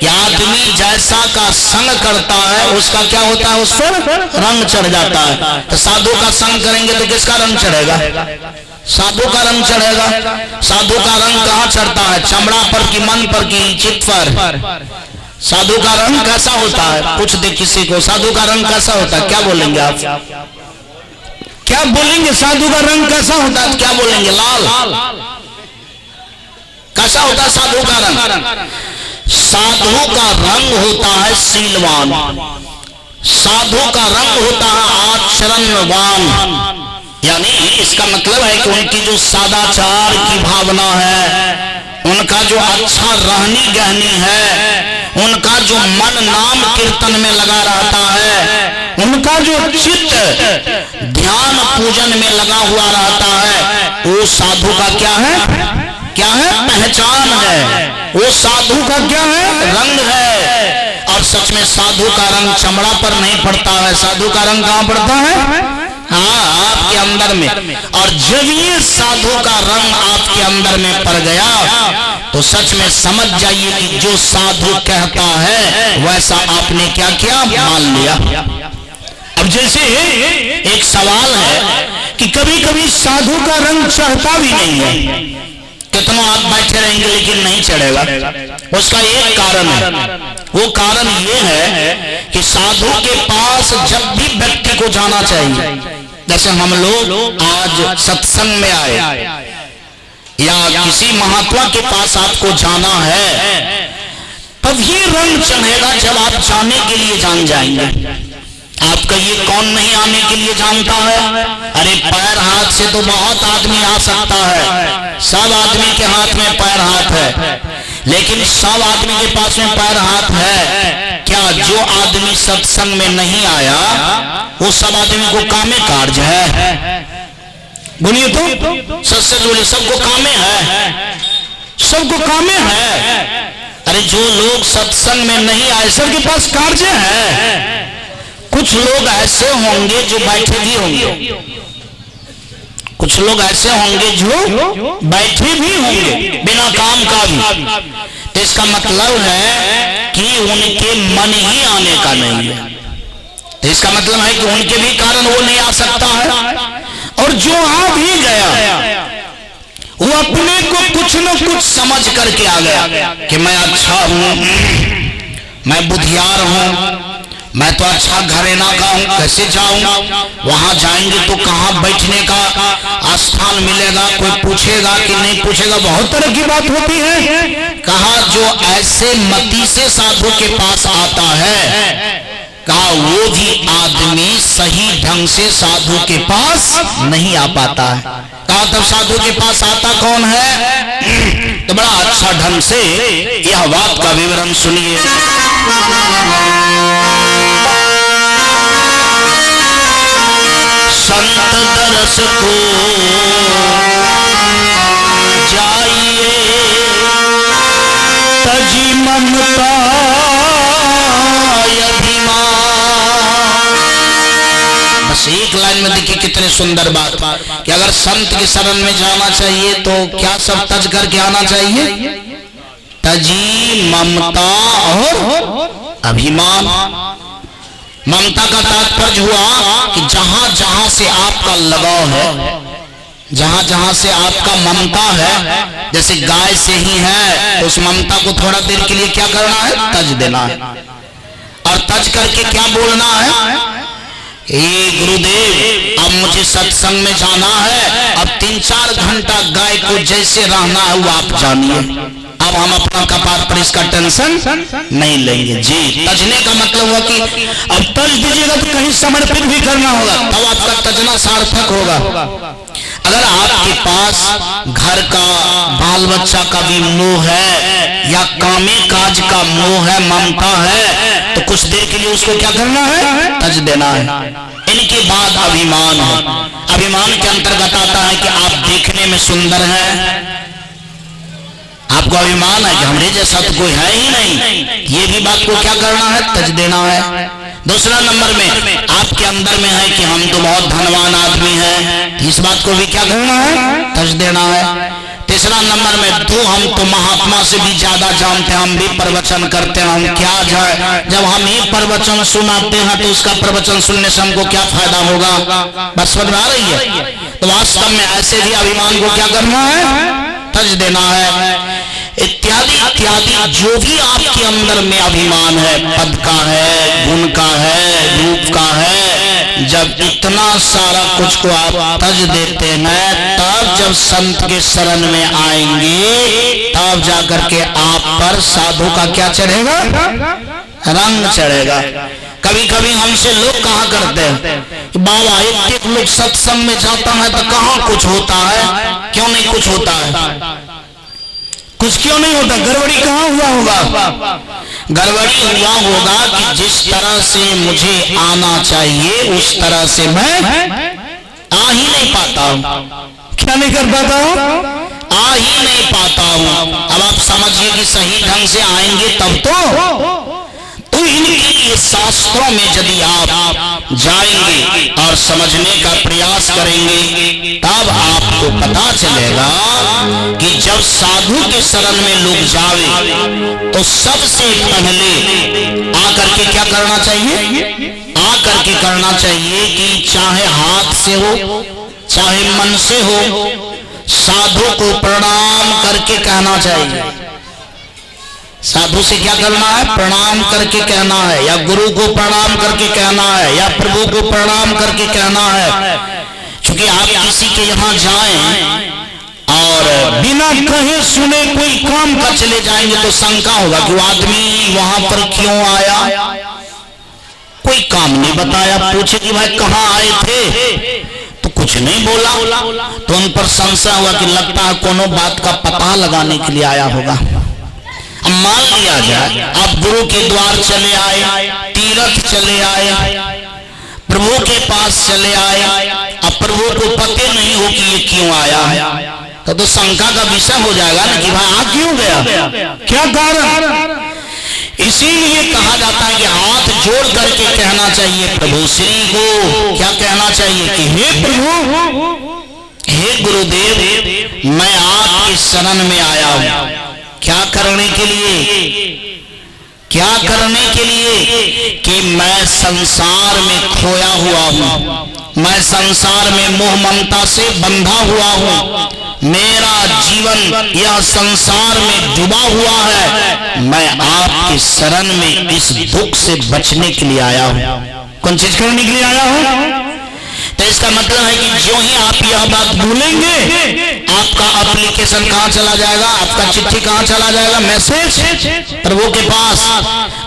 कि आदमी जैसा का संग करता है उसका क्या होता है? उस पर रंग चढ़ जाता है। तो साधु का संग करेंगे तो किसका रंग चढ़ेगा? साधु का रंग चढ़ेगा। साधु का रंग कहाँ चढ़ता है? चमड़ा पर की, मन पर की, चित्त पर। साधु का रंग कैसा होता है? पूछ दे किसी को, साधु का रंग कैसा होता है? क्या बोलेंगे आप? क्या बोलेंगे? साधु का रंग कैसा होता है? क्या बोलेंगे? लाल। कैसा होता है साधु का रंग? साधु का रंग होता है शीलवान, साधु का रंग होता है आचरणवान। यानी इसका मतलब है कि उनकी जो सदाचार की भावना है, उनका जो अच्छा रहनी गहनी है, उनका जो मन नाम कीर्तन कीर्तन में लगा रहता है, उनका जो चित्त ध्यान पूजन में लगा हुआ रहता है, वो साधु का क्या है? क्या है? पहचान है। वो साधु का क्या है? रंग है। और सच में साधु का रंग चमड़ा पर नहीं पड़ता है, साधु का रंग कहाँ पड़ता है? हाँ, आपके अंदर में। और जब ये साधु का रंग आपके अंदर में पड़ गया तो सच में समझ जाइए कि जो साधु कहता है वैसा आपने क्या किया? मान लिया। अब जैसे एक सवाल है कि कभी कभी साधु का रंग चढ़ता भी नहीं है, कितना आप बैठे रहेंगे लेकिन नहीं चढ़ेगा। उसका एक कारण है, वो कारण ये है कि साधु के पास जब भी व्यक्ति को जाना चाहिए, जैसे हम लोग आज सत्संग में आए या किसी महात्मा के पास आपको जाना है, तभी रंग चढ़ेगा जब आप जाने के लिए जान जाएंगे। आपका ये कौन नहीं आने के लिए जानता है? अरे पैर हाथ से तो बहुत आदमी आ सकता है, सब आदमी के हाथ में पैर हाथ है, लेकिन सब आदमी के पास में पैर हाथ है क्या? जो आदमी सत्संग में नहीं आया वो सब आदमी को कामे कार्य है। बोलिए तो सच से बोलिए, सबको कामे है, सबको कामे है। अरे जो लोग सत्संग में नहीं आए सबके पास कार्य है। कुछ लोग ऐसे होंगे जो बैठे भी होंगे, कुछ लोग ऐसे होंगे जो बैठे भी होंगे बिना काम का भी। तो इसका मतलब है कि उनके मन ही आने का नहीं है। तो इसका मतलब है कि उनके भी कारण वो नहीं आ सकता है। और जो आ भी गया वो अपने को कुछ न कुछ समझ करके आ गया कि मैं अच्छा हूं, मैं बुद्धियार हूं, मैं तो अच्छा घरेना का हूं, कैसे जाऊं? वहां जाएंगे तो कहां बैठने का स्थान मिलेगा? कोई पूछेगा कि नहीं पूछेगा? बहुत तरह की बात होती है। कहा जो ऐसे मति से साधु के पास आता है, कहा वो भी आदमी सही ढंग से साधु के पास नहीं आ पाता है। कहा तब साधु के पास आता कौन है? तो बड़ा अच्छा ढंग से यह बात का विवरण सुनिए। संत दरस को जाइए तजी ममता बस एक लाइन में देखिए कितनी सुंदर बात कि अगर संत की शरण में जाना चाहिए तो क्या सब तज करके आना चाहिए? तजी ममता और अभिमान। ममता का तात्पर्य हुआ कि जहां जहां से आपका लगाव है, जहां जहां से आपका ममता है, जैसे गाय से ही है तो उस ममता को थोड़ा देर के लिए क्या करना है? तज देना है। और तज करके क्या बोलना है? गुरुदेव अब मुझे सत्संग में जाना है, अब 3-4 घंटा गाय को जैसे रहना है वो आप जानिए, अब हम अपना कपार पर इसका टेंशन नहीं लेंगे जी। तजने का मतलब हुआ कि अब तज दीजिएगा तो कहीं समर्पित भी करना होगा, तब आपका तजना सार्थक होगा। अगर आपके पास घर का बाल बच्चा का भी मोह है या कामे काज का मोह है, ममता है, तो कुछ देर के लिए उसको क्या करना है? तज देना है। इनके बाद अभिमान है। अभिमान के अंतर्गत आता है कि आप देखने में सुंदर हैं, आपको अभिमान है कि हमरे जैसा तो कोई है ही नहीं, ये भी बात को क्या करना है? तज देना है। दूसरा नंबर में आपके अंदर में है कि हम तो बहुत धनवान आदमी हैं, इस बात को भी क्या करना है? तज देना है। तीसरा नंबर में तो हम तो महात्मा से भी ज्यादा जानते हैं, हम भी प्रवचन करते हैं, हम क्या जाए, जब हम ही प्रवचन सुनाते हैं तो उसका प्रवचन सुनने से हमको क्या फायदा होगा? बस समझ में आ रही है? तो वास्तव में ऐसे भी अभिमान को क्या करना है? तज देना है। इत्यादि इत्यादि जो भी आपके अंदर में अभिमान है, पद का है, गुण का है, रूप का है, जब इतना सारा कुछ को आप तज देते हैं, तब जब संत के शरण में आएंगे तब जाकर के आप पर साधु का क्या चढ़ेगा? रंग चढ़ेगा। कभी कभी हमसे लोग कहा करते हैं कि बाबा एक लोग सत्संग में जाता है तो कहाँ कुछ होता है, क्यों नहीं कुछ होता है? कुछ क्यों नहीं होता? गड़बड़ी कहाँ हुआ होगा? गड़बड़ी हुआ होगा कि जिस तरह से मुझे आना चाहिए उस तरह से मैं आ ही नहीं पाता हूं।
क्या नहीं कर पाता हूं?
आ ही नहीं पाता हूं। अब आप समझिए कि सही ढंग से आएंगे तब तो इनके लिए शास्त्रों में यदि आप जाएंगे और समझने का प्रयास करेंगे तब आपको पता चलेगा कि जब साधु के शरण में लोग जावे तो सबसे पहले आकर के क्या करना चाहिए? आकर के करना चाहिए कि चाहे हाथ से हो चाहे मन से हो, साधु को प्रणाम करके कहना चाहिए। साधु से क्या करना है? प्रणाम करके कहना है, या गुरु को प्रणाम करके कहना है, या प्रभु को प्रणाम करके कहना है। क्योंकि आप किसी के यहाँ जाएं और बिना कहे सुने कोई काम कर चले जाएंगे तो शंका होगा कि वो आदमी वहां पर क्यों आया, कोई काम नहीं बताया। पूछे कि भाई कहाँ आए थे तो कुछ नहीं बोला, तो उन पर संशय हुआ कि लगता है कोनो बात का पता लगाने के लिए आया होगा। अब मान लिया जाए आप गुरु के द्वार चले आए, तीर्थ चले आए, प्रभु के पास चले आए, अब प्रभु को पते नहीं हो कि ये क्यों आया, तो शंका का विषय हो जाएगा ना कि भाई आ क्यों गया, क्या कारण। इसीलिए कहा जाता है कि हाथ जोड़ करके कहना चाहिए प्रभु श्री को। क्या कहना चाहिए कि हे प्रभु, हे गुरुदेव, मैं आपकी शरण में आया हूं। क्या करने के लिए? क्या करने के लिए? कि मैं संसार में खोया हुआ हूं, मैं संसार में मोह ममता से बंधा हुआ हूं, मेरा जीवन यह संसार में डूबा हुआ है। मैं आपकी शरण में इस दुख से बचने के लिए आया हूं। कौन चीज करने के लिए आया हूं? तो इसका मतलब है कि जो ही आप यह बात भूलेंगे आपका एप्लीकेशन कहां चला जाएगा, आपका चिट्ठी कहां चला जाएगा, मैसेज प्रभु के पास,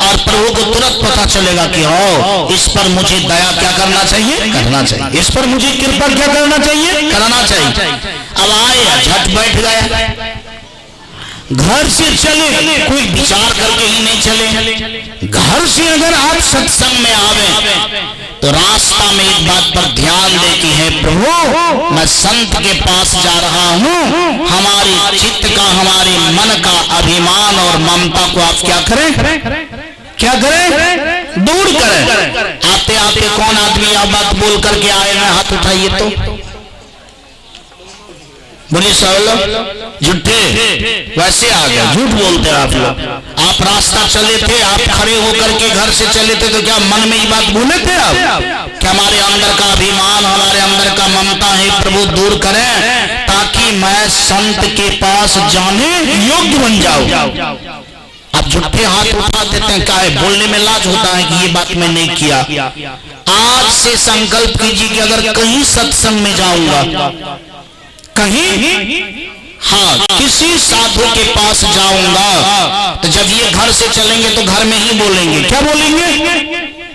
और प्रभु को तुरंत पता चलेगा कि हो इस पर मुझे दया क्या करना चाहिए, करना चाहिए, इस पर मुझे कृपा क्या करना चाहिए, करना चाहिए। अब आए झट बैठ गए, घर से चले कोई विचार करके ही नहीं चले। घर से अगर आप सत्संग में आवे तो रास्ता में एक बात पर ध्यान दे कि है प्रभु मैं संत के पास जा रहा हूँ, हमारे चित्त का, हमारे मन का अभिमान और ममता को आप क्या करें, क्या करें, दूर करें। आते आते कौन आदमी यह बात बोल करके आए हैं? हाथ उठाइए तो बोलिए सब लोग झूठे वैसे आ गए, झूठ बोलते हैं आप लोग। आप रास्ता चले थे, आप खड़े होकर के घर से चले थे तो क्या मन में ये बात भूले थे आप कि हमारे अंदर का अभिमान, हमारे अंदर का ममता है प्रभु दूर करें ताकि मैं संत के पास जाने योग्य बन जाऊं। आप झूठे हाथ उठा देते हैं, क्या है? बोलने में लाज होता है कि ये बात मैं नहीं किया। आज से संकल्प कीजिए कि अगर कहीं सत्संग में जाऊंगा, कहीं हाँ किसी साधु के पास जाऊंगा, तो जब ये घर से चलेंगे तो घर में ही बोलेंगे। क्या बोलेंगे?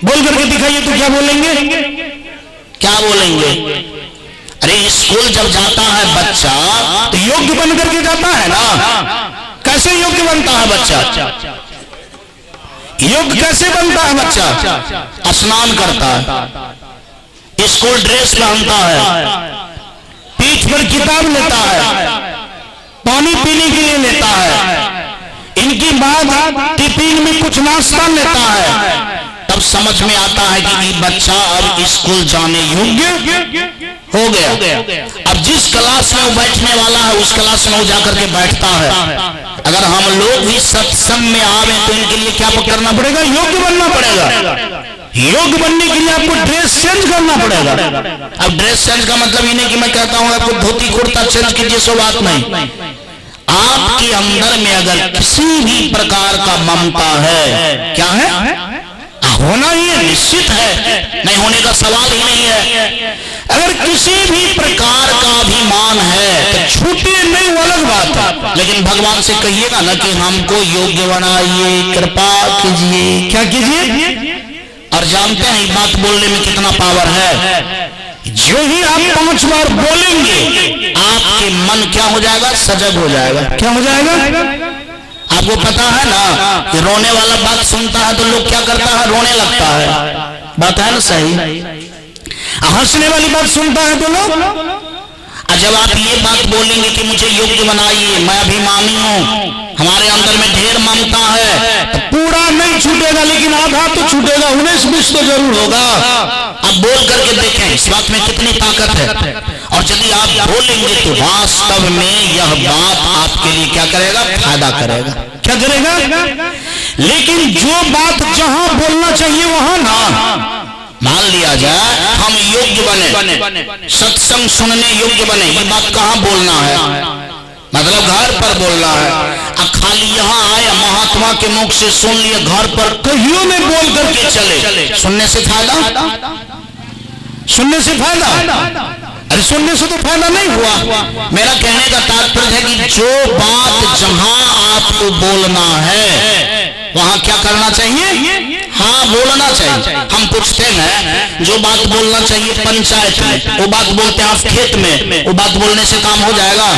बोल करके दिखाइए तो क्या बोलेंगे, क्या बोलेंगे? अरे स्कूल जब जाता है बच्चा तो योग्य बन करके जाता है ना। कैसे योग्य बनता है बच्चा? योग्य कैसे बनता है बच्चा? स्नान करता है, स्कूल ड्रेस पहनता है, पीठ पर किताब लेता है, पानी पीने के लिए लेता है, इनकी बात टिफिन में कुछ नाश्ता लेता है, तब समझ में आता है कि ये बच्चा अब स्कूल जाने योग्य हो गया। अब जिस क्लास में वो बैठने वाला है उस क्लास में वो जाकर के बैठता है। अगर हम लोग भी सत्संग में आवे तो इनके लिए क्या करना पड़ेगा? योग्य बनना पड़ेगा। योग्य बनने के लिए आपको ड्रेस चेंज करना पड़ेगा। अब ड्रेस चेंज का मतलब ही नहीं कि मैं कहता हूं आपको धोती कुर्ता चेंज कीजिए, सो बात नहीं। आपके अंदर में अगर किसी भी प्रकार का ममता है, क्या है? होना ही है, निश्चित है, नहीं होने का सवाल ही नहीं है। अगर किसी भी प्रकार का अभिमान है तो छूटे नहीं, वो अलग बात है, लेकिन भगवान से कहिएगा ना कि हमको योग्य बनाइए, कृपा कीजिए। क्या कीजिए? और जानते हैं ये बात बोलने में कितना पावर है। जो ही आप 5 बार बोलेंगे आपके मन क्या हो जाएगा? सजग हो जाएगा। क्या हो जाएगा? आपको पता है ना कि रोने वाला बात सुनता है तो लोग क्या करता है, रोने लगता है। बात है ना सही।
हंसने वाली बात सुनता है तो लोग,
जब आप ये बात बोलेंगे कि मुझे योग्य बनाइए, मैं अभिमानी हूँ, हमारे अंदर में ढेर ममता है,
तो पूरा नहीं छूटेगा लेकिन आधा तो छूटेगा, 19-20 तो जरूर होगा।
अब बोल करके देखें इस बात में कितनी ताकत है। और यदि आप बोलेंगे तो वास्तव में यह बात आपके लिए क्या करेगा, फायदा करेगा।
क्या करेगा? लेकिन जो बात जहां बोलना चाहिए वहां ना,
मान लिया जाए हम योग्य बने, सत्संग सुनने योग्य बने, ये बात कहाँ बोलना है, मतलब घर पर बोलना है। अब खाली यहाँ आया महात्मा के मुख से सुन लिया, घर पर कहियों में बोल करके चले, सुनने से फायदा,
सुनने से फायदा? अरे सुनने से तो फायदा नहीं हुआ।
मेरा कहने का तात्पर्य है कि जो बात जहां आपको बोलना है वहां क्या करना चाहिए, हाँ बोलना चाहिए। हम पूछते हैं जो बात बोलना चाहिए पंचायत में, वो बात बोलते हैं आप खेत में, वो बात बोलने से काम हो जाएगा?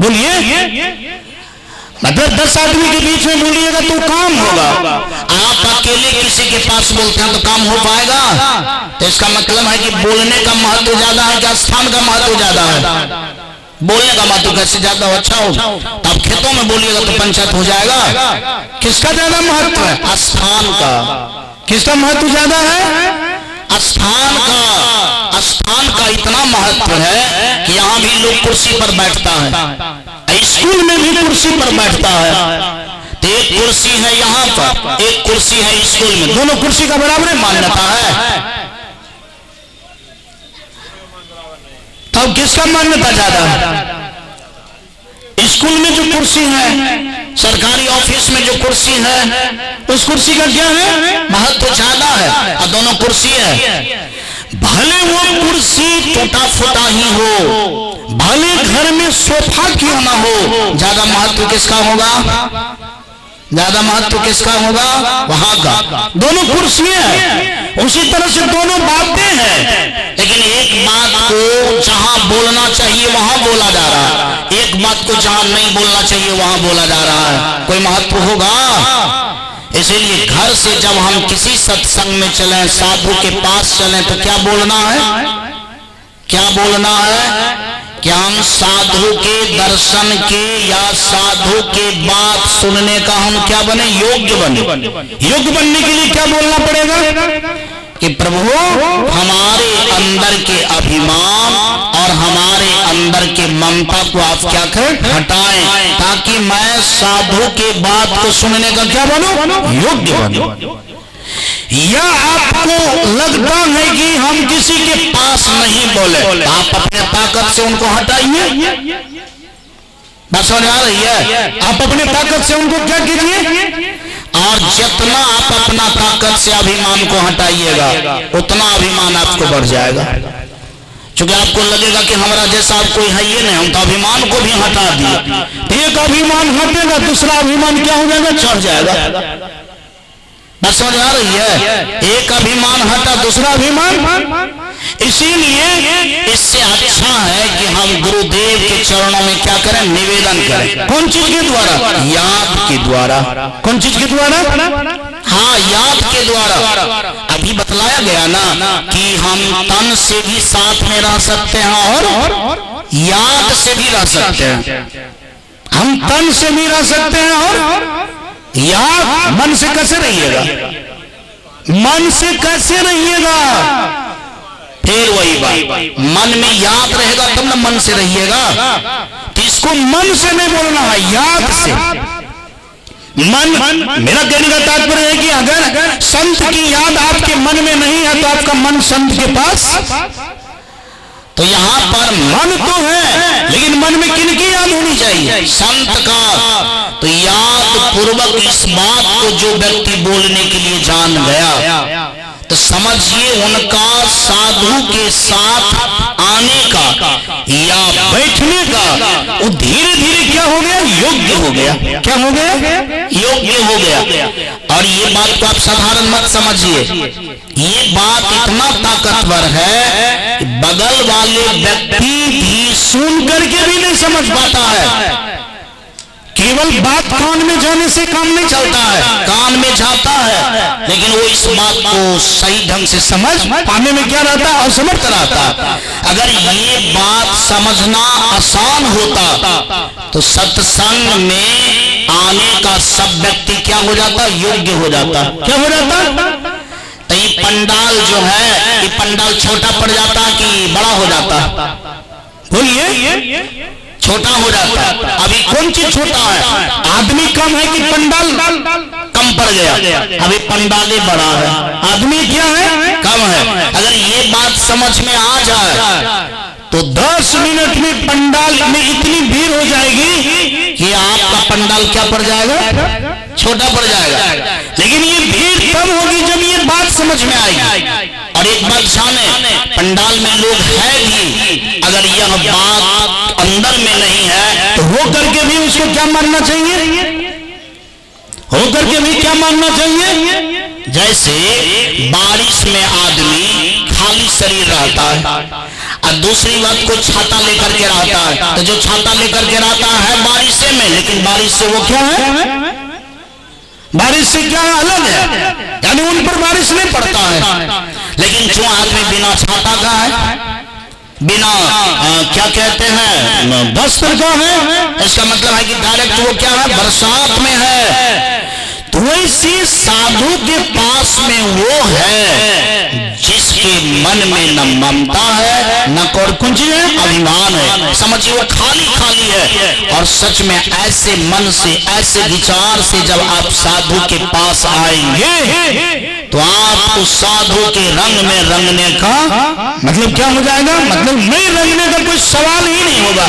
बोलिए, मतलब 10 आदमी के बीच में बोलिएगा तो काम होगा।
आप अकेले किसी के पास बोलते हैं तो काम हो पाएगा? तो इसका मतलब है कि बोलने का महत्व ज्यादा है कि स्थान का महत्व ज्यादा है? बोलने का महत्व कैसे ज्यादा हो? अच्छा हो तो आप खेतों में बोलिएगा तो पंचायत हो जाएगा।
किसका ज्यादा महत्व है?
स्थान का।
किसका महत्व ज्यादा है?
स्थान का। स्थान का इतना महत्व है कि यहाँ भी लोग कुर्सी पर बैठता है, स्कूल में भी कुर्सी पर बैठता है। तो एक कुर्सी है यहाँ पर, एक कुर्सी है स्कूल में,
दोनों कुर्सी का बराबर
मान्यता है।
तब किसका मान्यता ज्यादा है? स्कूल में जो कुर्सी है,
सरकारी ऑफिस में जो कुर्सी है,
उस कुर्सी का क्या है,
महत्व ज्यादा है। और दोनों कुर्सी है,
भले वो कुर्सी
टूटा फूटा ही हो,
भले घर में सोफा क्यों ना हो,
ज्यादा महत्व किसका होगा, ज्यादा महत्व किसका होगा, वहां का।
दोनों कुर्सियां हैं, उसी तरह से दोनों बातें हैं,
लेकिन एक बात को जहां बोलना चाहिए वहां बोला जा रहा है, एक बात को जहां नहीं बोलना चाहिए वहां बोला जा रहा है। कोई महत्व होगा? इसीलिए घर से जब हम किसी सत्संग में चलें, साधु के पास चलें, तो क्या बोलना है, क्या बोलना है कि हम साधु के दर्शन के या साधु के बात सुनने का हम क्या बने, योग्य बने।
योग्य बनने के लिए क्या बोलना पड़ेगा
कि प्रभु हमारे अंदर के अभिमान और हमारे अंदर के ममता को आप क्या करें, हटाएं, ताकि मैं साधु के बात को सुनने का क्या बनूं, योग्य बनूं।
या आपको लगता है कि हम किसी के
पास नहीं बोले, आप अपने ताकत से उनको हटाइए। बात समझ आ रही है?
आप अपने ताकत से उनको क्या कीजिए,
और जितना आप अपना ताकत से अभिमान को हटाइएगा उतना अभिमान आपको बढ़ जाएगा। क्योंकि आपको लगेगा कि हमारा जैसा आप कोई है ये नहीं, हम तो अभिमान को भी हटा दिए।
एक अभिमान हटेगा, दूसरा अभिमान क्या हो जाएगा, चढ़ जाएगा।
बात समझ आ रही है? एक अभिमान हटा, दूसरा अभिमान। इसीलिए इससे अच्छा है कि हम गुरुदेव के चरणों में क्या करें, निवेदन करें।
कौन चीज के द्वारा?
याद के द्वारा।
कौन चीज के द्वारा?
हाँ, याद के द्वारा। अभी बतलाया गया ना कि हम तन से भी साथ में रह सकते हैं और याद से भी रह सकते हैं।
हम तन से भी रह सकते हैं और
याद।
मन से कैसे रहिएगा, मन से कैसे रहिएगा?
फिर वही बात, मन में याद रहेगा तब ना मन से रहिएगा।
तो इसको मन से नहीं बोलना है, याद से। मन, मेरा कहने का तात्पर्य है कि अगर संत की याद आपके मन में नहीं है तो आपका मन संत के पास।
तो यहाँ पर
मन तो है, लेकिन मन में किनकी याद होनी चाहिए,
संत का। तो याद पूर्वक इस बात को जो व्यक्ति बोलने के लिए जान गया, तो समझिए उनका साधु के साथ आने का या बैठने का वो धीरे धीरे क्या हो गया, योग्य हो गया।
क्या हो गया,
योग्य हो गया। और ये बात को आप साधारण मत समझिए, ये बात इतना ताकतवर है कि बगल वाले व्यक्ति भी सुन करके भी नहीं समझ पाता है।
केवल बात कान में जाने से काम नहीं
चलता है, कान में जाता है, लेकिन वो इस बात को सही ढंग से समझ
पाने में क्या रहता है, असमर्थ
रहता। अगर ये बात समझना आसान होता तो सत्संग में आने का सब व्यक्ति क्या हो जाता, योग्य हो जाता।
क्या हो जाता?
तो ये पंडाल जो है, ये पंडाल छोटा पड़ जाता कि बड़ा हो जाता?
बोलिए,
छोटा हो जाता। अभी कौन चीज छोटा है?
आदमी कम है कि पंडाल
कम पड़ गया? अभी पंडाल ही बड़ा है,
आदमी क्या है,
कम है। अगर ये बात समझ में आ जाए
तो 10 मिनट में पंडाल में इतनी भीड़ हो जाएगी
कि आपका पंडाल क्या पड़ जाएगा, छोटा पड़ जाएगा।
लेकिन ये भीड़ कम होगी जब ये बात समझ में आएगी।
और एक बात जाने, पंडाल में लोग है भी, अगर यह बात अंदर में नहीं है
तो हो करके भी उसको क्या मानना चाहिए, हो करके भी क्या मानना चाहिए।
जैसे बारिश में आदमी खाली शरीर रहता है और दूसरी बात को छाता लेकर के रहता है, तो जो छाता लेकर के रहता है बारिश में, लेकिन बारिश से वो क्या है,
बारिश से क्या अलग है, यानी उन पर बारिश नहीं पड़ता है।
लेकिन जो आदमी बिना छाता का है, बिना क्या कहते हैं,
वस्त्र का है,
इसका मतलब है कि डायरेक्ट वो क्या है, बरसात में है। तो वैसे साधु के पास में वो है जिसके मन में न ममता है न और कुछ है, अभिमान है। समझिए वो खाली खाली है। और सच में ऐसे मन से, ऐसे विचार से जब आप साधु के पास आएंगे तो आप उस साधु के रंग में रंगने का
मतलब क्या हो जाएगा, मतलब नहीं रंगने का कोई सवाल ही नहीं होगा,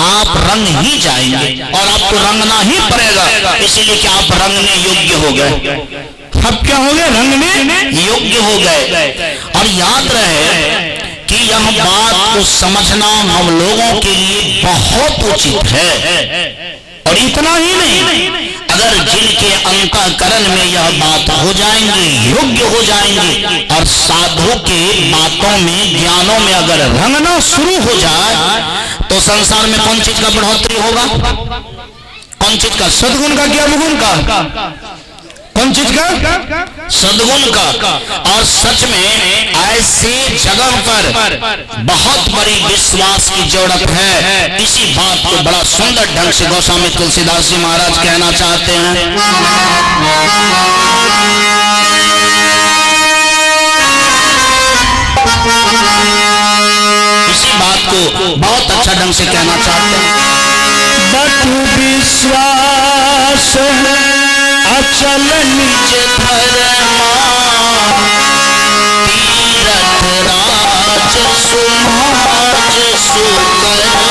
आप रंग ही जाएंगे और आपको रंगना ही पड़ेगा, इसीलिए कि आप रंगने योग्य हो गए।
अब क्या हो गए, रंगने
योग्य हो गए। और याद रहे कि यह बात को समझना हम लोगों के लिए बहुत उचित है। और इतना ही नहीं, अगर जिनके अंतःकरण में यह बात हो जाएंगे, योग्य हो जाएंगे और साधु के बातों में, ज्ञानों में अगर रंगना शुरू हो जाए तो संसार में कौन चीज का बढ़ोतरी होगा, कौन चीज का,
सदगुण का, क्या अवगुण का, कौन चीज का,
सदगुण का। और सच में ऐसे जगह पर बहुत बड़ी विश्वास की जरूरत है। इसी बात को बड़ा सुंदर ढंग से गोस्वामी तुलसीदास जी महाराज कहना चाहते हैं। इसी बात को बहुत अच्छा ढंग से कहना चाहते हैं।
बट विश्वास अचल
निज धर्मा, तीरथ राज सुमाज सुकर्मा।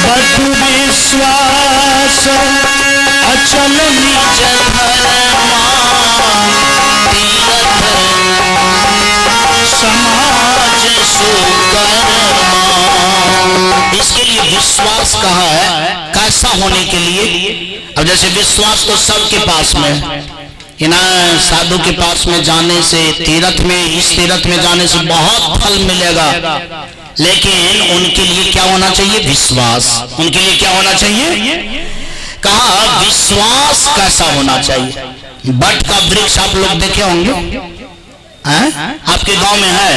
बट विश्वास अचल
निज धर्मा, तीरथ समाज सुकर्मा। इसके लिए विश्वास कहा है, कैसा होने के लिए। अब जैसे विश्वास तो सबके पास में है ना, साधु के पास में जाने से, तीर्थ में, इस तीर्थ में जाने से बहुत फल मिलेगा, लेकिन उनके लिए क्या होना चाहिए, विश्वास। उनके लिए क्या होना चाहिए, कहा विश्वास कैसा होना चाहिए। बट का वृक्ष आप लोग देखे होंगे, आपके गांव में है,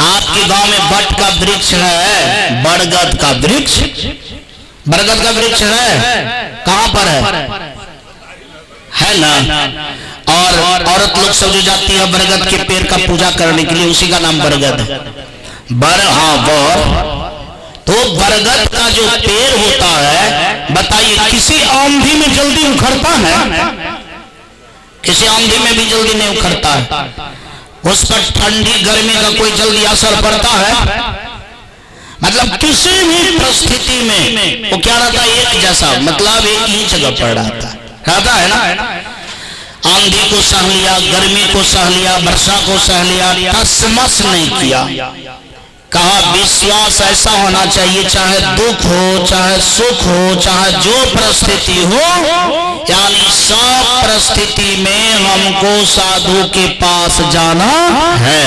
आपके गांव में बट का वृक्ष है, बरगद का वृक्ष, बरगद का वृक्ष है, कहां पर है ना। और औरत लोग सब जो जाती है बरगद के पेड़ का पूजा करने के लिए, उसी का नाम बरगद है। तो बरगद का जो पेड़ होता है, बताइए किसी आंधी में जल्दी उखड़ता है, किसी आंधी में भी जल्दी नहीं उखड़ता है। उस पर ठंडी गर्मी का कोई जल्दी असर पड़ता है, मतलब किसी भी परिस्थिति में वो क्या रहता है, एक जैसा, मतलब एक ही जगह पर रहता है ना। आंधी को सह लिया, गर्मी को सह लिया, वर्षा को सह लिया, टसमस नहीं किया। कहा विश्वास ऐसा होना चाहिए, चाहे दुख हो, चाहे सुख हो, चाहे जो परिस्थिति हो, यानी सब परिस्थिति में हमको साधु के पास जाना है।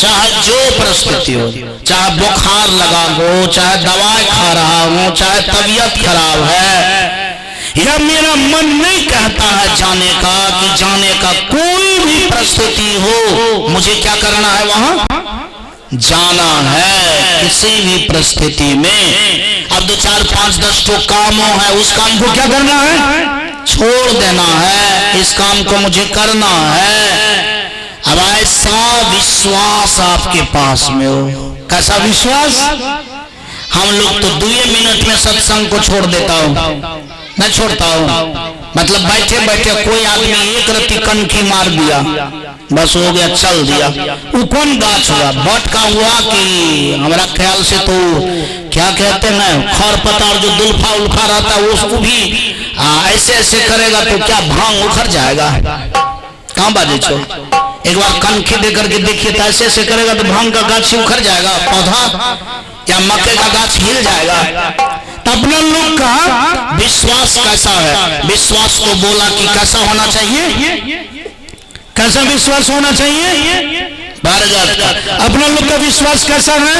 चाहे जो परिस्थिति हो, चाहे बुखार लगा हो, चाहे दवाई खा रहा हो, चाहे तबीयत खराब है, या मेरा मन नहीं कहता है जाने का, कि जाने का कोई भी परिस्थिति हो, मुझे क्या करना है, वहां जाना है किसी भी परिस्थिति में। अब 2 4 5 10 तो कामों है, उस काम को क्या करना है, छोड़ देना है, इस काम को मुझे करना है। अब ऐसा विश्वास आपके पास में हो, कैसा विश्वास? हम लोग तो 2 मिनट में सत्संग को छोड़ देता हूं, मैं छोड़ता हूं, मतलब बैठे बैठे कोई आदमी एक रत्ती कनखी मार दिया, बस हो गया, चल दिया। वो कौन गाछ हुआ, बट का हुआ कि हमारा ख्याल से तो क्या कहते हैं, खरपतवार जो दुल्फा उल्फा रहता है उसको भी ऐसे ऐसे करेगा तो क्या भांग उखड़ जाएगा? कहाँ बाजे छो, एक बार कनखी दे करके देखिए तो ऐसे ऐसे करेगा तो भांग का गाछ उखड़ जाएगा, पौधा या मक्के का गाछ हिल जाएगा। अपना लोग का विश्वास कैसा है? विश्वास को बोला कि कैसा होना चाहिए, कैसा विश्वास होना चाहिए? अपना लोग का विश्वास कैसा है?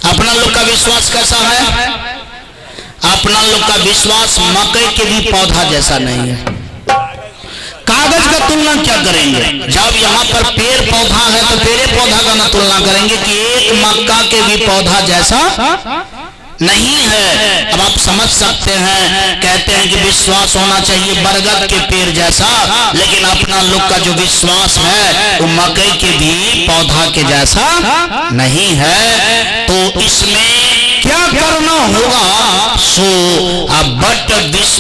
अपना लोग का विश्वास कैसा है? अपना लोग का विश्वास मकई के भी पौधा जैसा नहीं है। कागज का तुलना क्या करेंगे? जब यहाँ पर पेड़ पौधा है तो पेड़ पौधा का ना तुलना करेंगे कि एक मक्का के भी पौधा जैसा नहीं है। अब आप समझ सकते हैं, कहते हैं कि विश्वास होना चाहिए बरगद के पेड़ जैसा, लेकिन अपना लोग का जो विश्वास है वो मकई के भी पौधा के जैसा नहीं है। तो इसमें क्या करना होगा? सो बट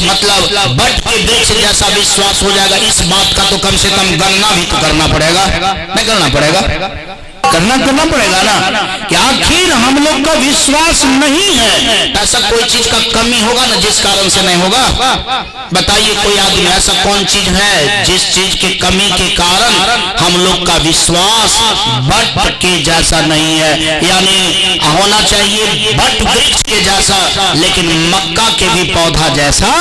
मतलब बट के वृक्ष जैसा विश्वास हो जाएगा। इस बात का तो कम से कम गणना भी तो करना पड़ेगा, नहीं करना पड़ेगा? करना पड़ेगा ना कि आखिर हम लोग का विश्वास नहीं है, ऐसा कोई चीज का कमी होगा ना जिस कारण से नहीं होगा? बताइए कोई आदमी ऐसा कौन चीज है जिस चीज के कमी के कारण हम लोग का विश्वास बट के जैसा नहीं है? यानी होना चाहिए बट वृक्ष के जैसा, लेकिन मक्का के भी पौधा जैसा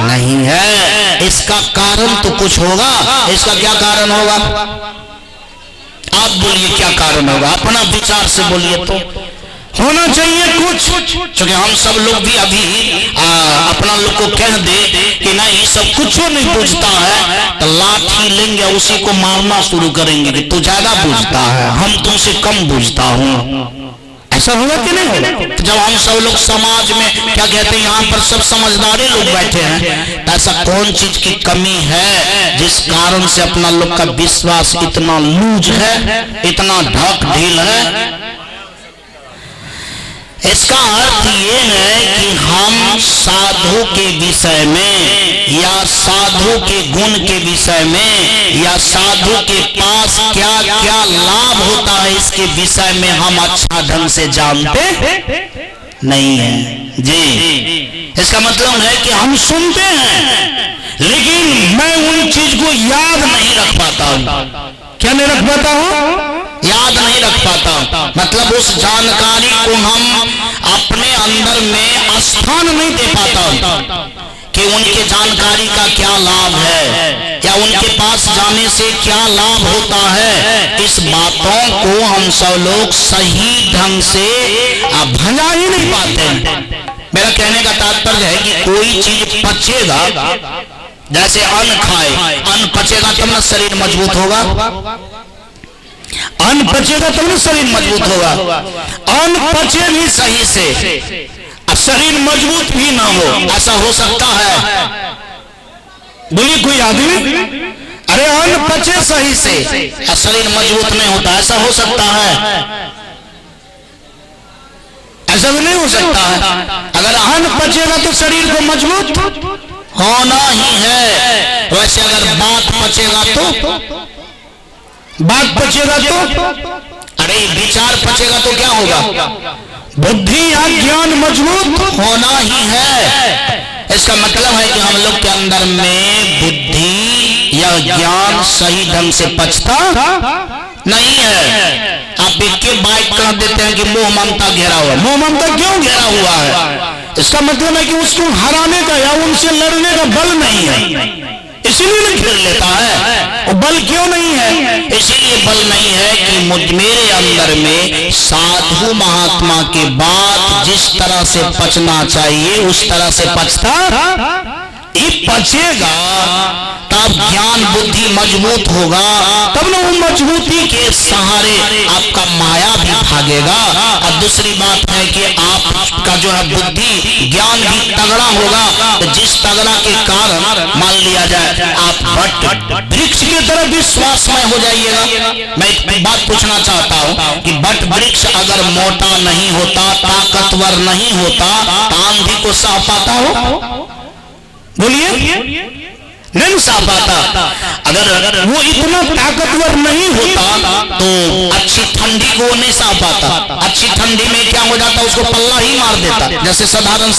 नहीं है। इसका कारण तो कुछ होगा। इसका क्या कारण होगा? आप बोलिए क्या कारण होगा? अपना विचार से बोलिए। तो होना चाहिए कुछ, क्योंकि हम सब लोग भी अभी अपना लोग को कह दे कि नहीं सब कुछ नहीं पूछता है तो लाठी लेंगे उसी को मारना शुरू करेंगे कि तू ज्यादा पूछता है, हम तुमसे कम पूछता हूँ। ऐसा होगा कि नहीं होगा? जब हम सब लोग समाज में क्या कहते हैं, यहाँ पर सब समझदारी लोग बैठे हैं, ऐसा कौन चीज की कमी है जिस कारण से अपना लोग का विश्वास इतना लूज है, इतना ढक ढील है? इसका अर्थ ये है कि हम साधु के विषय में या साधु के गुण के विषय में या साधु के पास क्या क्या लाभ होता है इसके विषय में हम अच्छा ढंग से जानते नहीं है जी। इसका मतलब है कि हम सुनते हैं लेकिन मैं उन चीज को याद नहीं रख पाता हूँ। क्या नहीं रख पाता हूँ? याद नहीं रख पाता, मतलब उस जानकारी को हम अपने अंदर में स्थान नहीं दे पाता कि उनके जानकारी का क्या लाभ है या उनके पास जाने से क्या लाभ होता है। इस बातों को हम सब लोग सही ढंग से भजा ही नहीं पाते। मेरा कहने का तात्पर्य है कि कोई चीज पचेगा, जैसे अन्न खाए, अन्न पचेगा तब ना शरीर मजबूत होगा, अन्न पचेगा तब ना शरीर मजबूत होगा। अन्न पचे भी सही से शरीर मजबूत भी ना हो, ऐसा हो सकता है? बोलिए कोई आदमी, अरे अन्न पचे सही से शरीर मजबूत नहीं होता, ऐसा हो सकता है? ऐसा भी नहीं हो सकता है। अगर अन्न पचेगा तो शरीर को मजबूत होना ही है। वैसे अगर बात पचेगा तो, बात पचेगा तो, अरे विचार पचेगा तो क्या होगा? बुद्धि या ज्ञान मजबूत होना ही है। इसका मतलब है कि हम लोग के अंदर में बुद्धि या ज्ञान सही ढंग से पचता नहीं है। आप एक के बाइक कह देते हैं कि मोह ममता घेरा हुआ। मोह ममता क्यों घेरा हुआ है? इसका मतलब है कि उसको हराने का या उनसे लड़ने का बल नहीं है। इसलिए नहीं घेर लेता है।
और बल क्यों नहीं है?
इसीलिए बल नहीं है कि मेरे अंदर में साधु महात्मा के बात जिस तरह से पचना चाहिए उस तरह से पचता ही पचेगा, तब ज्ञान बुद्धि मजबूत होगा, तब ना वो मजबूती के सहारे आपका माया भी भागेगा। और दूसरी बात है कि आपका जो है बुद्धि ज्ञान भी तगड़ा होगा, तो जिस तगड़ा के कारण मान लिया जाए आप बट वृक्ष की तरह विश्वासमय हो जाइएगा। मैं एक बात पूछना चाहता हूँ कि बट वृक्ष अगर मोटा नहीं होता, ताकतवर नहीं होता, तो आंधी को सह पाता हो? बोलिए, नहीं सह पाता। अगर वो इतना ताकतवर नहीं होता तो अच्छी ठंडी को वो नहीं सह पाता। अच्छी ठंडी में क्या हो जाता, उसको पल्ला ही मार देता, जैसे साधारण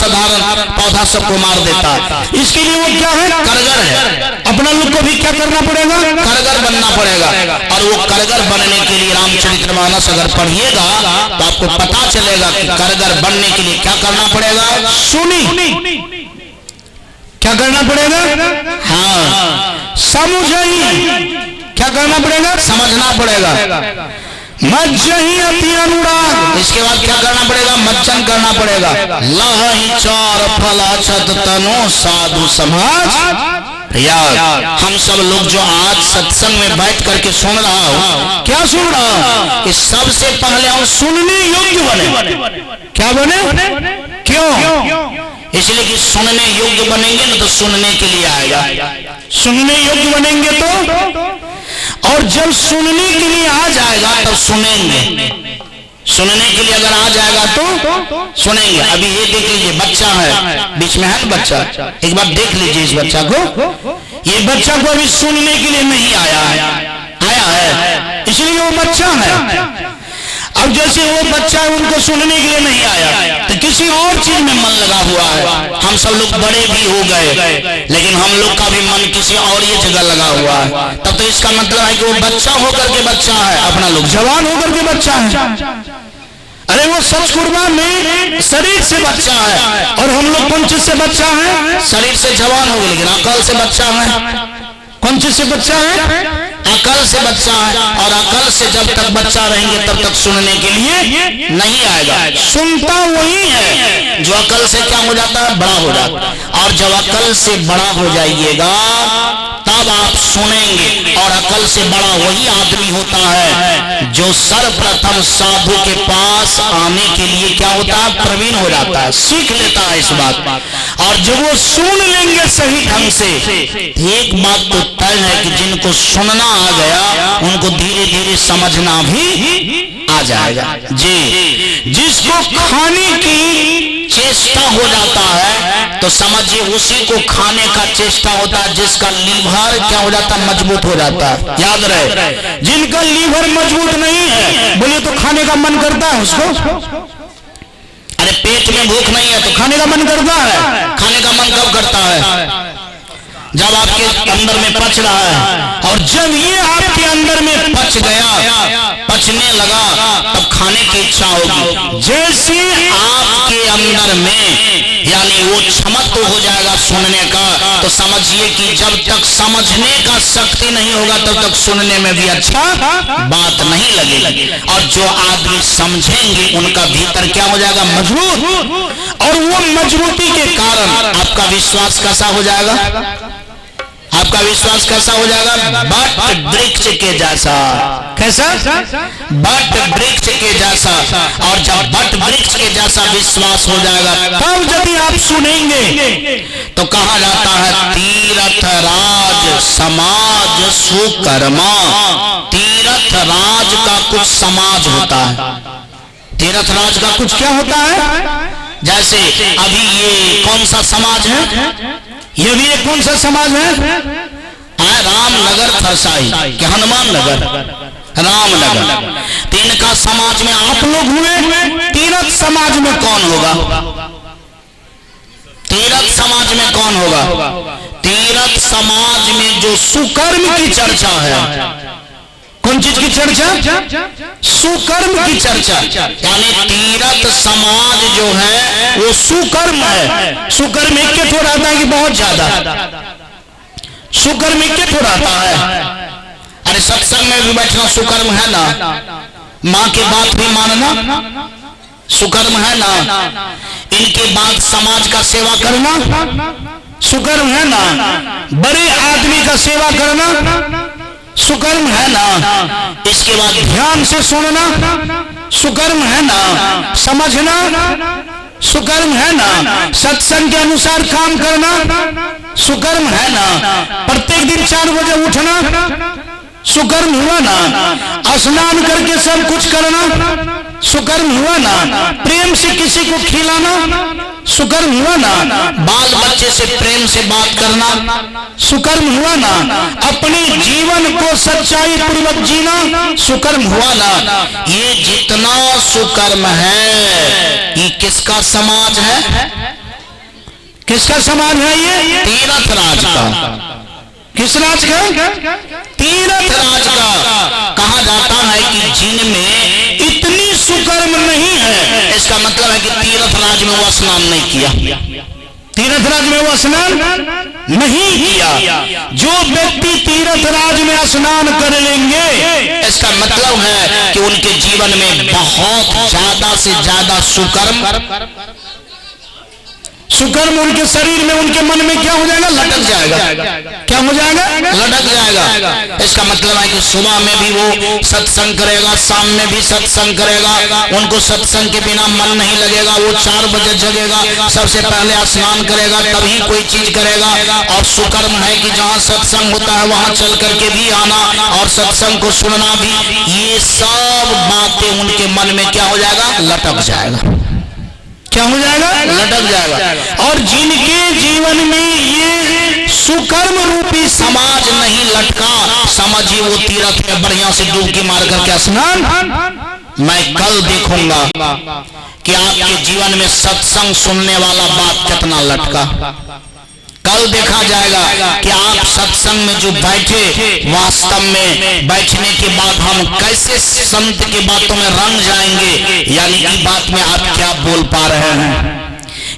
पौधा सबको मार देता।
इसके लिए वो क्या है?
कारगर है।
अपना लोग को भी क्या करना पड़ेगा?
कारगर बनना पड़ेगा। और वो कारगर बनने के लिए रामचरितमानस अगर पढ़िएगा तो आपको पता चलेगा कि कारगर बनने के लिए क्या करना पड़ेगा।
सुनी क्या करना पड़ेगा?
हाँ,
समझी क्या करना पड़ेगा?
समझना पड़ेगा।
मज्जही अति अनुराग,
इसके बाद क्या करना पड़ेगा? मज्जन करना पड़ेगा। लहि चार फल अछत तनु साधु समाज। यार हम सब लोग जो आज सत्संग में बैठ करके सुन रहा हो, क्या सुन रहा हूं कि सबसे पहले हम सुनने योग्य बने। क्या बने? क्यों? इसलिए कि सुनने योग्य बनेंगे ना तो सुनने के लिए आएगा।
सुनने योग्य बनेंगे तो,
और जब सुनने के लिए आ जाएगा तब सुनेंगे। सुनने के लिए अगर आ जाएगा तो सुनेंगे। अभी ये देख लीजिए, बच्चा है बीच में, है ना बच्चा, एक बार देख लीजिए इस बच्चा को। ये बच्चा को अभी सुनने के लिए नहीं आया है, इसलिए वो बच्चा है। अब जैसे वो बच्चा उनको सुनने के लिए नहीं आया तो किसी और चीज में मन लगा हुआ है। हम सब लोग बड़े भी हो गए, लेकिन हम लोग का भी मन किसी और ये जगह लगा हुआ है। तब तो इसका मतलब है कि वो बच्चा होकर के बच्चा है, अपना लोग जवान होकर के बच्चा है। अरे वो सच कुर्बान में शरीर से बच्चा है, और हम लोग कौन चीज से बच्चा है? शरीर से जवान हो गए, लेकिन अकल से बच्चा है। कौन चीज से बच्चा है? अकल से बच्चा है। और अकल से जब तक बच्चा रहेंगे तब तक सुनने के लिए नहीं आएगा। सुनता वही है जो अकल से क्या हो जाता है? बड़ा हो जाता है। और जब अकल से बड़ा हो जाइएगा तब आप सुनेंगे। और अकल से बड़ा वही आदमी होता है जो सर्वप्रथम साधु के पास आने के लिए क्या होता है? प्रवीण हो जाता है, सीख लेता है इस बात। और जब वो सुन लेंगे सही ढंग से, एक बात तो तय है कि जिनको सुनना आ गया उनको धीरे धीरे समझना भी आ जाएगा। जी, जिसको खाने की चेष्टा हो जाता है तो समझिए उसी को खाने का चेष्टा होता है। जिसका लीवर क्या हो जाता है? मजबूत हो जाता है। याद रहे,
जिनका लीवर मजबूत नहीं है, बोले तो खाने का मन करता है उसको।
अरे पेट में भूख नहीं है तो
खाने का मन करता है।
खाने का मन कब करता है? जब आपके अंदर में पच रहा है। और जब ये आपके अंदर में पच गया, पचने लगा, तब खाने की इच्छा होगी। जैसे आपके अंदर में यानी वो क्षमता हो जाएगा सुनने का, तो समझिए कि जब तक समझने का शक्ति नहीं होगा तब तक सुनने में भी अच्छा बात नहीं लगेगी। और जो आदमी समझेंगे उनका भीतर क्या हो जाएगा? मजबूत। और वो मजबूती के कारण आपका विश्वास कैसा हो जाएगा? आपका विश्वास कैसा हो जाएगा? बट वृक्ष के जैसा। कैसा? बट वृक्ष के जैसा। और जब बट वृक्ष के जैसा विश्वास हो जाएगा तब यदि आप सुनेंगे तो कहा जाता है तीर्थ राज समाज सुकर्मा। तीर्थ राज का कुछ समाज होता है। तीर्थ राज का कुछ क्या होता है? जैसे अभी ये कौन सा समाज है? ये भी एक कौन सा समाज है? रामनगर फरसाई के हनुमान नगर, रामनगर। तीन का समाज में आप लोग हुए। तीरथ समाज में कौन होगा? तीरथ समाज में कौन होगा? तीरथ समाज में जो सुकर्म की चर्चा है। कौन चीज की चर्चा? सुकर्म की चर्चा। यानी तीरथ समाज जो है वो सुकर्म है। सुकर्म एक के थोड़ा आता है कि बहुत ज्यादा? सुकर्म क्यों ठुराता है? अरे सत्संग में भी बैठना सुकर्म है ना, माँ के बात भी मानना सुकर्म है ना, इनके बाद समाज का सेवा करना सुकर्म है ना, बड़े आदमी का सेवा करना सुकर्म है ना, इसके बाद ध्यान से सुनना सुकर्म है ना, समझना सुकर्म है ना, सत्संग के अनुसार काम करना सुकर्म है ना, प्रत्येक दिन 4 बजे उठना सुकर्म हुआ ना, स्नान करके सब कुछ करना सुकर्म हुआ ना, प्रेम से किसी को खिलाना सुकर्म हुआ ना, बाल बच्चे से प्रेम से बात करना सुकर्म हुआ ना, अपने जीवन को सच्चाई पूर्वक जीना सुकर्म हुआ ना। ये जितना सुकर्म है ये किसका समाज है? किसका समाज है? ये तीरथ राज का। किस राज का? तीरथ राज का। कहा जाता है कि जिनमें इतनी सुकर्म नहीं है, इसका मतलब है कि तीरथ राज में वो स्नान नहीं किया, तीरथ राज में वो स्नान नहीं किया। जो व्यक्ति तीरथ राज में स्नान कर लेंगे, इसका मतलब है कि उनके जीवन में बहुत ज्यादा से ज्यादा सुकर्म उनके शरीर में, उनके मन में क्या हो जाएगा? लटक जाएगा। क्या हो जाएगा? लटक जाएगा। इसका मतलब है कि सुबह में भी वो सत्संग करेगा, शाम में भी सत्संग करेगा, उनको सत्संग के बिना मन नहीं लगेगा। वो 4 बजे जगेगा, सबसे पहले स्नान करेगा, तभी कोई चीज करेगा। और सुकर्म है कि जहाँ सत्संग होता है वहां चल करके भी आना और सत्संग को सुनना भी, ये सब बातें उनके मन में क्या हो जाएगा? लटक जाएगा। क्या हो जाएगा? लटक जाएगा। और जिनके जीवन में ये सुकर्म रूपी समाज नहीं लटका, समझिए वो तीर्थ में बढ़िया से डुबकी मार करके स्नान। मैं कल देखूंगा कि आपके जीवन में सत्संग सुनने वाला बात कितना लटका। कल देखा जाएगा कि आप सत्संग में जो बैठे, वास्तव में बैठने के बाद हम कैसे संत की बातों में रंग जाएंगे, यानी कि बात में आप क्या बोल पा रहे हैं,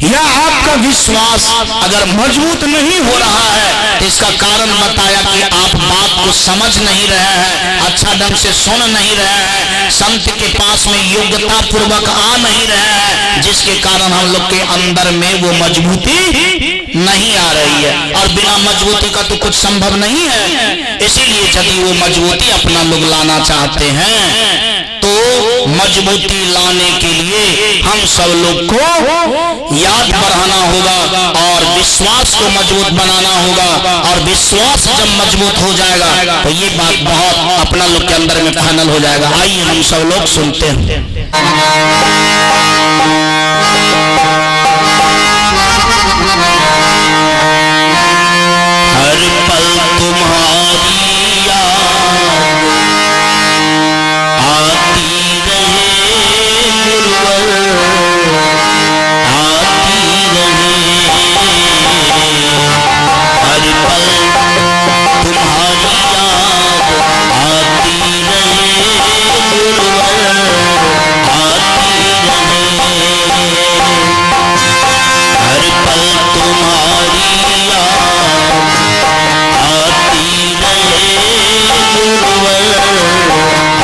या आपका विश्वास अगर मजबूत नहीं हो रहा है तो इसका कारण बताया कि आप बात को समझ नहीं रहे हैं, अच्छा ढंग से सुन नहीं रहे हैं, संत के पास में योग्यता पूर्वक आ नहीं रहे हैं, जिसके कारण हम लोग के अंदर में वो मजबूती नहीं आ रही है। और बिना मजबूती का तो कुछ संभव नहीं है। इसीलिए यदि वो मजबूती अपना लोग लाना चाहते हैं तो मजबूती लाने के लिए हम सब लोग को याद बढ़ाना होगा और विश्वास को मजबूत बनाना होगा। और विश्वास जब मजबूत हो जाएगा तो ये बात बहुत अपना लोग के अंदर में फाइनल हो जाएगा। आइए हम सब लोग सुनते हैं। हर पल तुम्हारी याद आती रहे गुरुवर, आती रहे। हर पल तुम्हारी याद आती रहे गुरुवर, आती रहे। हर पल तुम्हारी आती रहे गुरुवर,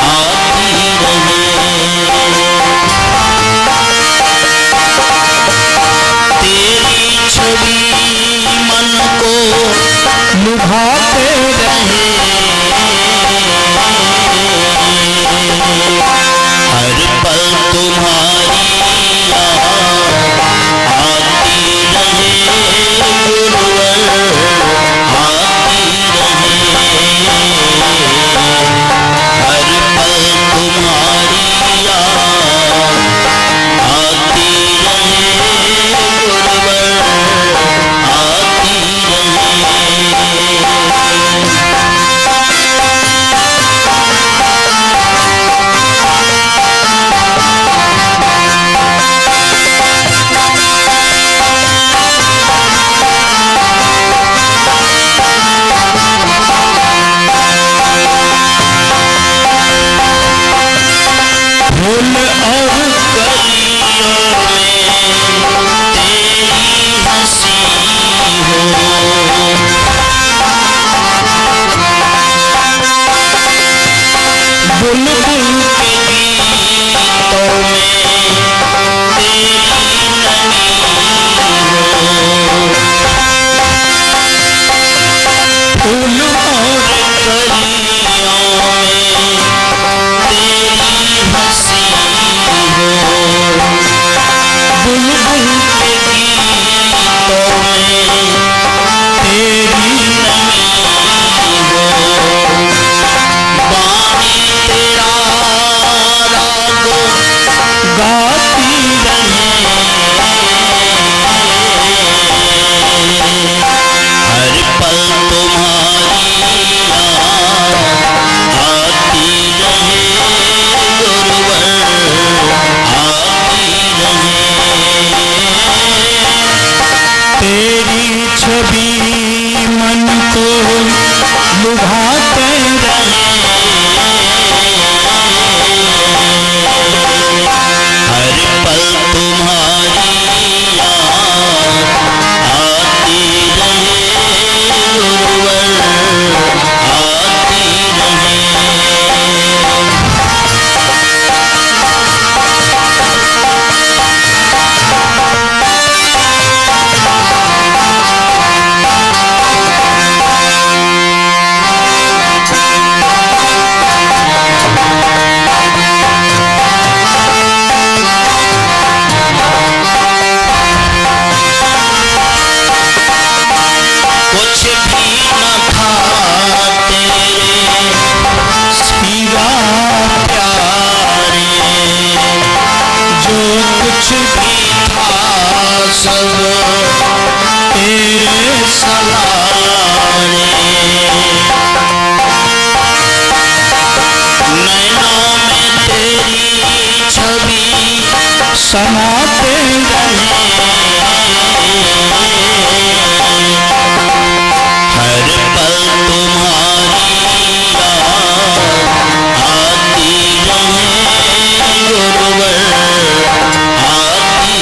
आती रहे। तेरी छवि मन को लुभाते रहे। हर पल तुम्हारी आती रहे गुरुवर, आती रहे। हर पल तुम्हारी आती रहे गुरुवर, आती रहे।
छवि मन को लुभाते रहे,
हर पल तुम्हारी याद आती रहे, गुरुवर आती रहे। कुछ भी न था तेरे
सिवा
प्यारे,
जो कुछ
भी था सब
तेरे
सवारे। नैनों में तेरी छवि
समाते रहे,
हर पल तुम्हारी याद आती रहे, गुरुवर आती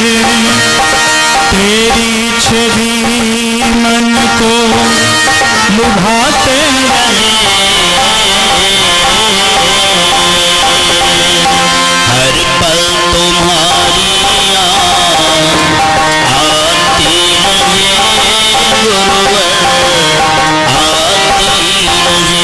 रहे।
तेरी छवि मन को लुभाते रहे,
हर पल तुम्हारी याद आती रहे, गुरुवर आती रहे।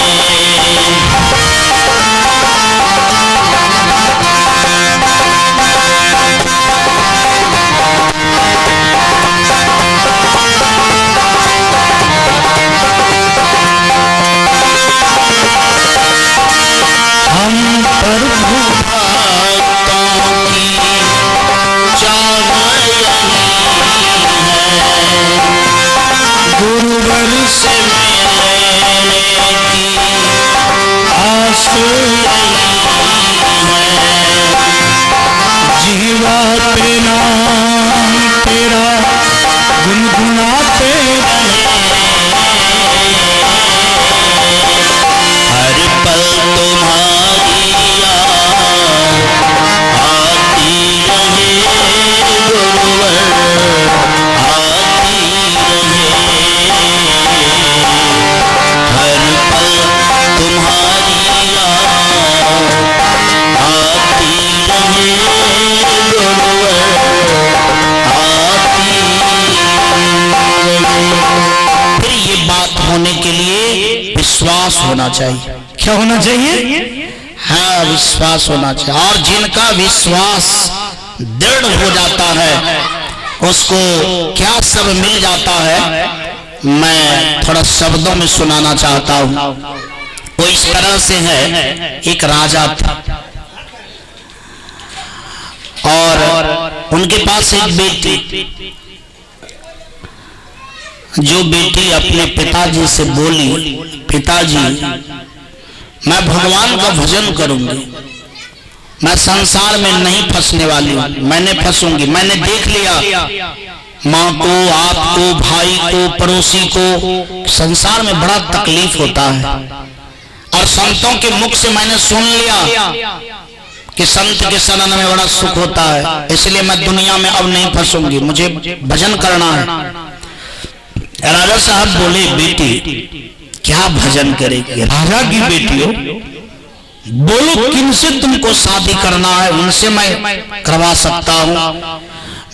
हम प्रभु
भक्तों की चाह यही है,
गुरुवर
से मिलने की
आस
यही है।
जीवा पे नाम तेरा गुनगुनाते रहे,
हर पल तुम्हारी याद आती रहे, गुरुवर आती रहे। हर पल तुम्हारी याद आती रहे, गुरुवर आती रहे। फिर ये बात होने के लिए विश्वास होना चाहिए।
क्या होना चाहिए?
हाँ, विश्वास होना चाहिए। और जिनका विश्वास दृढ़ हो जाता है उसको क्या सब मिल जाता है, मैं थोड़ा शब्दों में सुनाना चाहता हूँ। वो इस तरह से है, एक राजा था और उनके पास एक बेटी, जो बेटी अपने पिताजी से बोली, पिताजी मैं भगवान का भजन करूंगी, मैं संसार में नहीं फंसने वाली हूं, मैं नहीं फंसूंगी। मैंने देख लिया माँ को, आपको, भाई को, पड़ोसी को संसार में बड़ा तकलीफ होता है, और संतों के मुख से मैंने सुन लिया कि संत के शरण में बड़ा सुख होता है, इसलिए मैं दुनिया में अब नहीं फंसूंगी, मुझे भजन करना है। राजा साहब बोले, बेटी क्या भजन करेगी? राजा की बेटी हो, बोलो किनसे तुमको शादी करना है, उनसे मैं करवा सकता हूँ,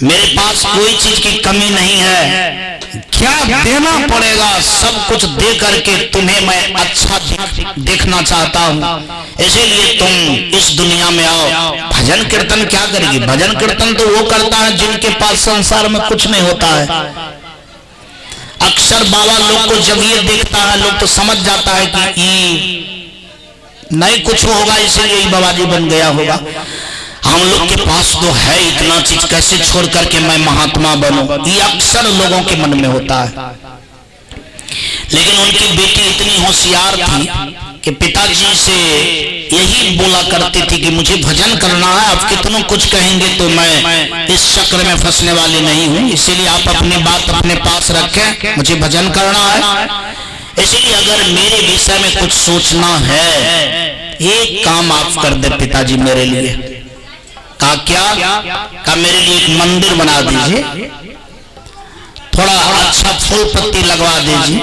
मेरे पास कोई चीज की कमी नहीं है, क्या देना पड़ेगा सब कुछ दे करके तुम्हें मैं अच्छा देखना चाहता हूँ, इसीलिए तुम इस दुनिया में आओ। भजन कीर्तन क्या करेगी? भजन कीर्तन तो वो करता है जिनके पास संसार में कुछ नहीं होता है। अक्सर बाबा लोग को जब ये देखता है, लोग तो समझ जाता है कि नहीं कुछ होगा, इसीलिए बाबा जी बन गया होगा। हम लोग के पास तो है इतना चीज, कैसे छोड़ करके मैं महात्मा बनूं, ये अक्सर लोगों के मन में होता है। लेकिन उनकी बेटी इतनी होशियार थी कि पिताजी से यही बोला करती थी कि मुझे भजन करना है, आप कितना कुछ कहेंगे तो मैं इस चक्र में फंसने वाली नहीं हूँ, इसीलिए आप अपनी बात अपने पास रखें, मुझे भजन करना है। इसलिए अगर मेरे विषय में कुछ सोचना है, एक काम आप कर दे पिताजी मेरे लिए। कहा क्या? कहा मेरे लिए एक मंदिर बना दीजिए, थोड़ा अच्छा फूल पत्ती लगवा दीजिए,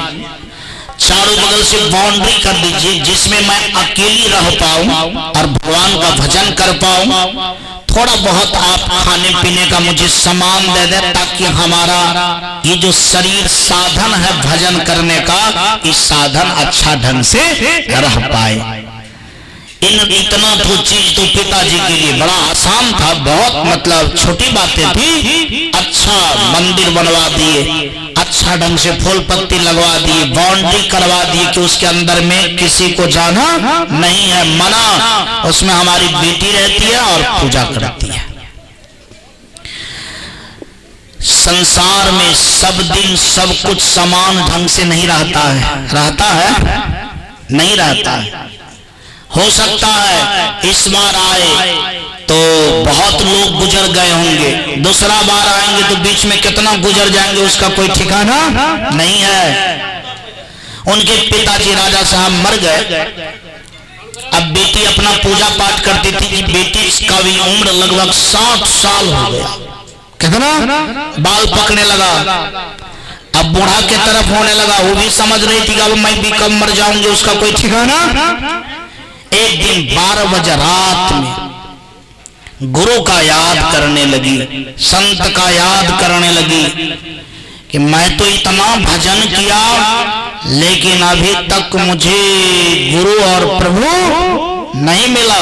चारों बगल से बाउंड्री कर दीजिए जिसमें मैं अकेली रह पाऊं और भगवान का भजन कर पाऊं। थोड़ा बहुत आप खाने पीने का मुझे सामान दे दे ताकि हमारा ये जो शरीर साधन है भजन करने का, इस साधन अच्छा ढंग से रह पाए। इतना तो चीज तो पिताजी के लिए बड़ा आसान था, बहुत मतलब छोटी बातें थी। अच्छा मंदिर बनवा दिए, अच्छा ढंग से फूल पत्ती लगवा दिए, बाउंड्री करवा दिए कि उसके अंदर में किसी को जाना नहीं है, मना। उसमें हमारी बेटी रहती है और पूजा करती है। संसार में सब दिन सब कुछ समान ढंग से नहीं रहता है, रहता है नहीं रहता है। हो सकता है इस बार आए तो बहुत लोग गुजर गए होंगे, दूसरा बार आएंगे तो बीच में कितना गुजर जाएंगे उसका कोई ठिकाना नहीं है। उनके पिताजी राजा साहब मर गए, अब बेटी अपना पूजा पाठ करती थी। बेटी का भी उम्र लगभग 60 साल हो गया, कितना बाल पकने लगा, अब बूढ़ा के तरफ होने लगा। वो भी समझ रही थी कि अब मैं भी कब मर जाऊंगी, उसका कोई ठिकाना। एक दिन 12 बजे रात में गुरु का याद करने लगी, संत का याद करने लगी कि मैं तो इतना भजन किया लेकिन अभी तक मुझे गुरु और प्रभु नहीं मिला।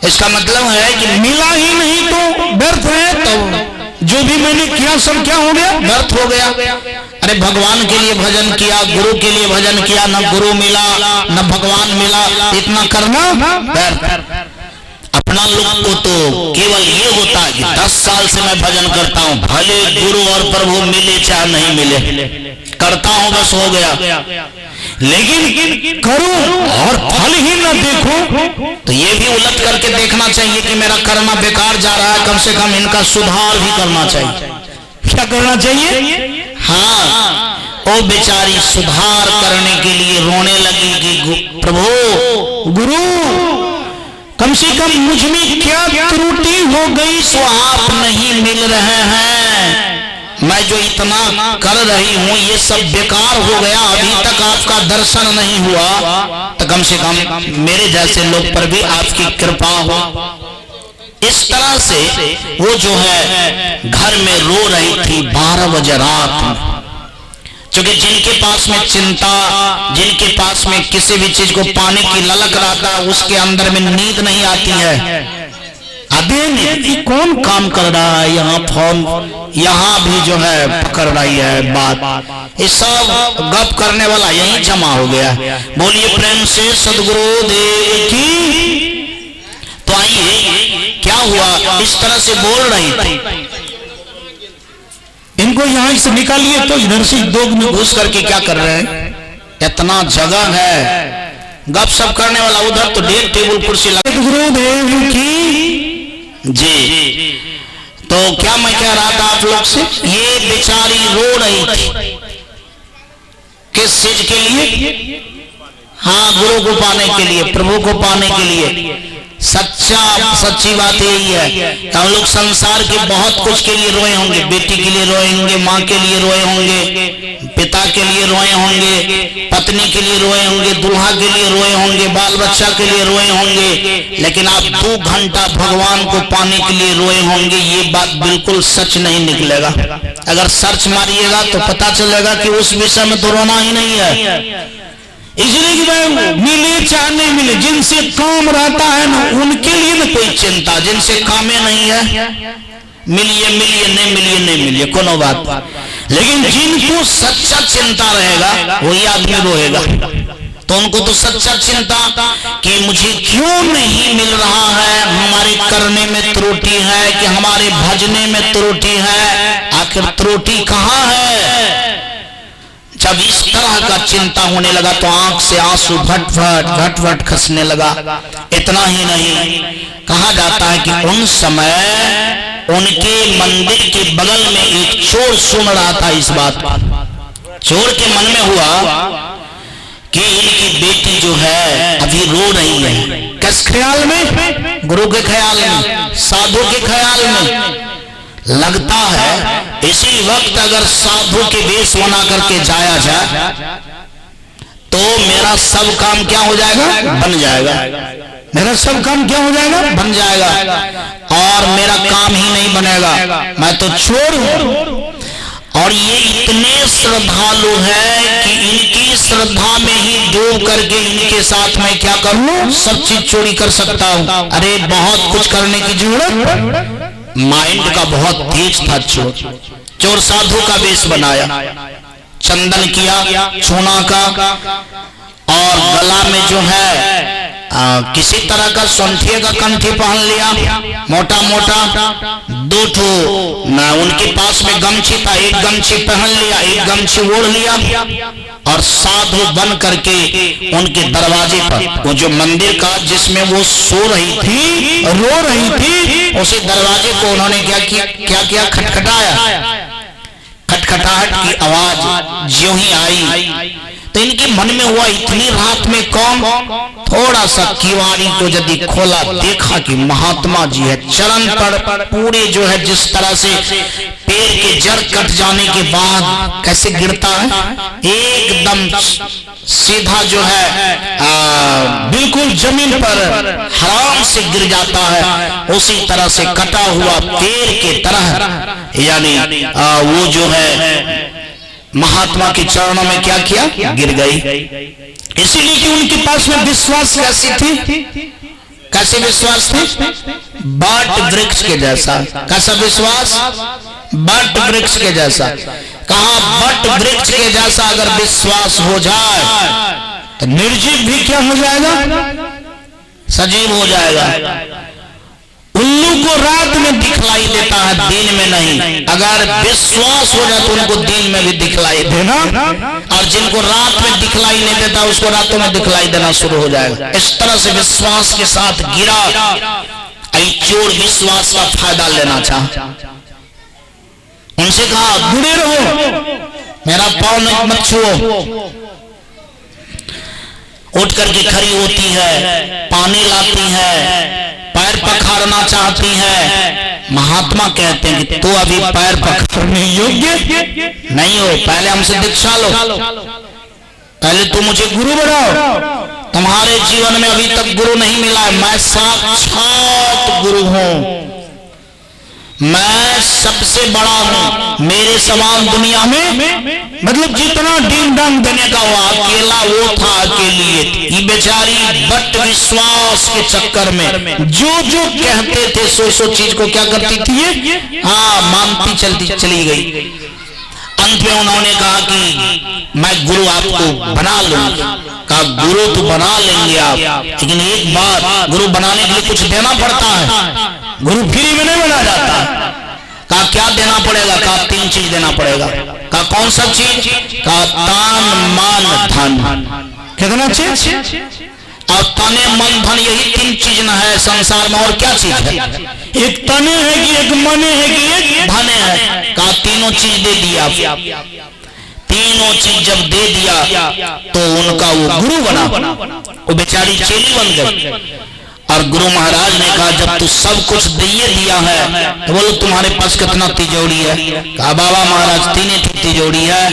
इसका मतलब है कि मिला ही नहीं तो व्यर्थ है, तो जो भी मैंने किया सब क्या हो गया, व्यर्थ हो गया। अरे भगवान के लिए भजन किया, गुरु के लिए भजन किया, न गुरु मिला न भगवान मिला, इतना करना व्यर्थ। अपना लोग को तो केवल ये होता है कि 10 साल से मैं भजन करता हूँ, भले गुरु और प्रभु मिले चाहे नहीं मिले, करता हूँ बस हो गया। लेकिन करूं और फल ही न देखूं तो ये भी उलट करके देखना चाहिए कि मेरा करना बेकार जा रहा है, कम से कम इनका सुधार भी करना चाहिए। क्या करना चाहिए? हाँ, वो बेचारी सुधार करने के लिए रोने लगी कि प्रभु गुरु कम से कम मुझ में क्या त्रुटि हो गई सो आप नहीं मिल रहे हैं, मैं जो इतना कर रही हूँ ये सब बेकार हो गया, अभी तक आपका दर्शन नहीं हुआ, तो कम से कम मेरे जैसे लोग पर भी आपकी कृपा हो। इस तरह से वो जो है घर में रो रही थी 12 बजे रात में, क्योंकि जिनके पास में चिंता, जिनके पास में किसी भी चीज को पाने की ललक रहता है, उसके अंदर में नींद नहीं आती है। अभी कौन काम कर रहा है यहाँ, फोन यहाँ भी जो है पकड़ रही है बात, इस सब गप करने वाला यहीं जमा हो गया। बोलिए प्रेम से सदगुरु देव की। तो आइए क्या हुआ, इस तरह से बोल रही थी, इनको यहाँ से निकालिए तो इधर से दोग में घुस करके क्या कर रहे हैं, इतना जगह है गप सप करने वाला, उधर तो डेढ़ टेबल कुर्सी लगा। गुरुदेव की जी। तो क्या मैं कह रहा था आप लोग से, ये बेचारी रो रही थी किस चीज के लिए? हाँ, गुरु को पाने के लिए, प्रभु को पाने के लिए। सच्ची बात यही है कि हम लोग संसार के बहुत कुछ के लिए रोए होंगे, बेटी के लिए रोए होंगे, माँ के लिए रोए होंगे, पिता के लिए रोए होंगे, पत्नी के लिए रोए होंगे, दूल्हा के लिए रोए होंगे, बाल बच्चा के लिए रोए होंगे, लेकिन आप 2 घंटा भगवान को पाने के लिए रोए होंगे, ये बात बिल्कुल सच नहीं निकलेगा। अगर सर्च मारिएगा तो पता चलेगा कि उस विषय में तो रोना ही नहीं है। इसलिए कि भाई मिले चाहे नहीं मिले, जिनसे काम रहता है ना उनके लिए ना कोई चिंता, जिनसे कामे नहीं है मिलिए मिलिए नहीं मिलिए नहीं मिलिए कोनो बात, लेकिन जिनको सच्चा चिंता रहेगा वही आदमी रोएगा। तो उनको तो सच्चा चिंता कि मुझे क्यों नहीं मिल रहा है, हमारे करने में त्रुटि है कि हमारे भजने में त्रुटि है, आखिर त्रुटि कहाँ है? जब इस तरह का चिंता होने लगा तो आंख से आंसू घट घट खसने लगा। इतना ही नहीं, कहा जाता है कि उन समय उनके मंदिर के बगल में एक चोर सुन रहा था इस बात को। चोर के मन में हुआ कि इनकी बेटी जो है अभी रो रही है। किस ख्याल में? गुरु के ख्याल में, साधु के ख्याल में। लगता है इसी वक्त अगर साधु के वेश बना करके जाया जाए तो मेरा सब काम क्या हो जाएगा? बन जाएगा। मेरा सब काम क्या हो जाएगा? बन जाएगा। और मेरा काम ही नहीं बनेगा, मैं तो चोर हूं। और ये इतने श्रद्धालु है कि इनकी श्रद्धा में ही डूब करके इनके साथ मैं क्या कर लूं? सब चीज चोरी कर सकता हूं। अरे बहुत कुछ करने की जरूरत। माइंड का बहुत तेज था चोर। चोर साधु का वेश बनाया, चंदन किया, चूना का, और गला में जो है किसी तरह का सोंठिए का कंठी पहन लिया, मोटा मोटा। दो ठो उनके पास में गमछी था, एक गमछी पहन लिया, एक गमछी ओढ़ लिया, और साधु बन करके उनके दरवाजे पर, वो जो मंदिर का जिसमें वो सो रही थी, रो रही थी, उसी दरवाजे को उन्होंने क्या किया? खटखटाया। खटखटाहट की आवाज ज्यों ही आई तो इनके मन में हुआ इतनी रात में कौन? थोड़ा सा किवाड़ी को यदि खोला, देखा कि महात्मा जी है। चरण पर पूरे जो है जिस तरह से पैर के जड़ कट जाने के बाद कैसे गिरता है, एकदम सीधा जो है बिल्कुल जमीन पर हराम से गिर जाता है। उसी तरह से कटा हुआ पैर के तरह, यानी वो जो है महात्मा के चरणों में क्या किया? गिर गई। इसीलिए कि उनके पास में विश्वास कैसी थी? कैसे विश्वास थी? बट वृक्ष के जैसा। कैसा विश्वास? बट वृक्ष के जैसा। कहा बट वृक्ष के जैसा अगर विश्वास हो जाए तो निर्जीव भी क्या हो जाएगा? सजीव हो जाएगा। उल्लू को रात में दिखलाई देता है, दिन में नहीं। अगर विश्वास हो जाए तो उनको दिन में भी दिखलाई देना, और जिनको रात में दिखलाई नहीं देता उसको रातों में दिखलाई देना शुरू हो जाएगा। इस तरह से विश्वास के साथ गिरा। चोर विश्वास का फायदा लेना चाहा, उनसे कहा दूर रहो, मेरा पाँव मत छुओ। उठ करके खड़ी होती है, पानी लाती है, पैर पखारना चाहती है। महात्मा कहते हैं कि तो अभी पैर पखारने योग्य नहीं हो, पहले हमसे दीक्षा लो, पहले तुम मुझे गुरु बनाओ। तुम्हारे जीवन में अभी तक गुरु नहीं मिला है, मैं साक्षात गुरु हूं, मैं सबसे बड़ा हूं, मेरे समान दुनिया में मतलब जितना डींग डांग देने का हुआ अकेला वो था, अकेली। ये बेचारी बट विश्वास के चक्कर में जो जो कहते थे सो चीज को क्या करती थी? हाँ, मानती चली गई। अंत में उन्होंने कहा कि मैं गुरु आपको बना लूंगा। कहा गुरु तो बना लेंगे आप, लेकिन एक बात, गुरु बनाने के लिए कुछ देना पड़ता है, गुरु फ्री में नहीं बना जाता। कहा क्या देना पड़ेगा? कहा 3 चीज देना पड़ेगा। कहा कौन सा चीज? कहा तान मान धन। कितना चीज? और तने मन धन, यही 3 चीज न है संसार में, और क्या चीज है? एक तने है कि एक मने है कि एक धने है। कहा तीनों चीज दे दिया। तीनों चीज जब दे दिया तो उनका वो गुरु बना, वो बेचारी चेली बन गई। और गुरु महाराज ने कहा जब तू सब कुछ दिए दिया है तो बोलो तुम्हारे पास कितना तिजोरी है? कहा बाबा महाराज 3 तिजोरी है।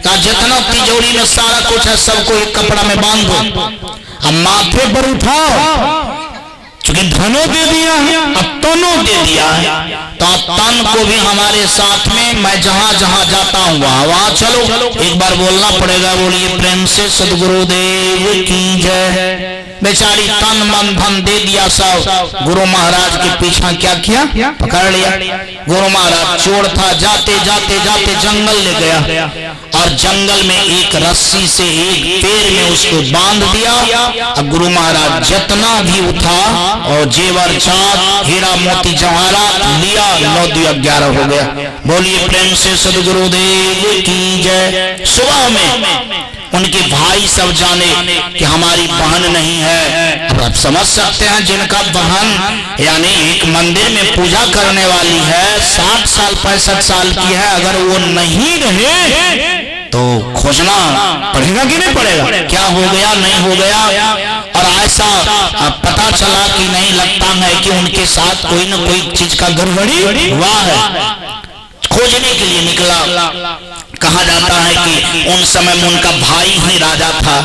कहा जितना तिजोरी में सारा कुछ है सबको एक कपड़ा में बांध दो, अब माथे पर उठाओ, क्योंकि धनो दे दिया है, अब तनो दे दिया है, तो अब तन को भी हमारे साथ में, मैं जहां जहां जाता हूं वहां चलो। एक बार बोलना पड़ेगा, बोलिए प्रेम से सदगुरुदेव की जय। बेचारी तन मन धन दे दिया सब। गुरु महाराज के पीछा क्या किया? पकड़ लिया। गुरु महाराज चोर था, जाते जाते जाते जंगल ले गया, और जंगल में एक रस्सी से एक पैर में उसको बांध दिया। अब गुरु महाराज जितना भी उठा और जेवर चांद हीरा मोती जवाहरात लिया, 9 दिया 11 हो गया। बोलिए प्रेम से सदगुरुदेव की जय। सुबह में उनके भाई सब जाने कि हमारी बहन नहीं है। अब आप समझ सकते हैं, जिनका बहन यानी एक मंदिर में पूजा करने वाली है, 60 साल 65 साल की है, अगर वो नहीं रहे तो खोजना पड़ेगा कि नहीं पड़ेगा? क्या हो गया नहीं हो गया। और ऐसा पता चला कि नहीं, लगता है कि उनके साथ कोई न कोई चीज का गड़बड़ी हुआ है। खोजने के लिए निकला। कहा जाता है कि उन समय में उनका भाई ही राजा था।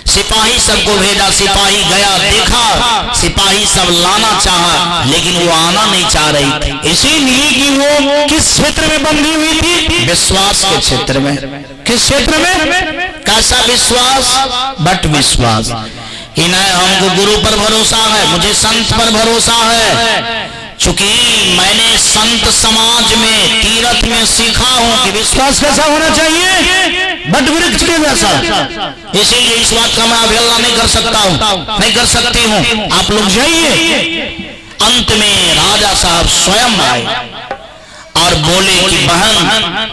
सिपाही सबको भेजा, सिपाही गया, देखा सिपाही सब लाना चाहा, लेकिन वो आना नहीं चाह रही थी।
इसीलिए कि वो किस क्षेत्र में बंधी हुई थी?
विश्वास के क्षेत्र में।
किस क्षेत्र में?
कैसा विश्वास? बट विश्वास कि नहीं, हमको गुरु पर भरोसा है, मुझे संत पर भरोसा है। चूंकि मैंने संत समाज में तीर्थ में सीखा हूं कि विश्वास
कैसा होना चाहिए? बट वृक्ष के जैसा।
इसीलिए इस बात का मैं अवहेलना नहीं कर सकता हूं, नहीं कर सकती हूं। आप लोग जाइए। अंत में राजा साहब स्वयं आए और बोले कि बहन,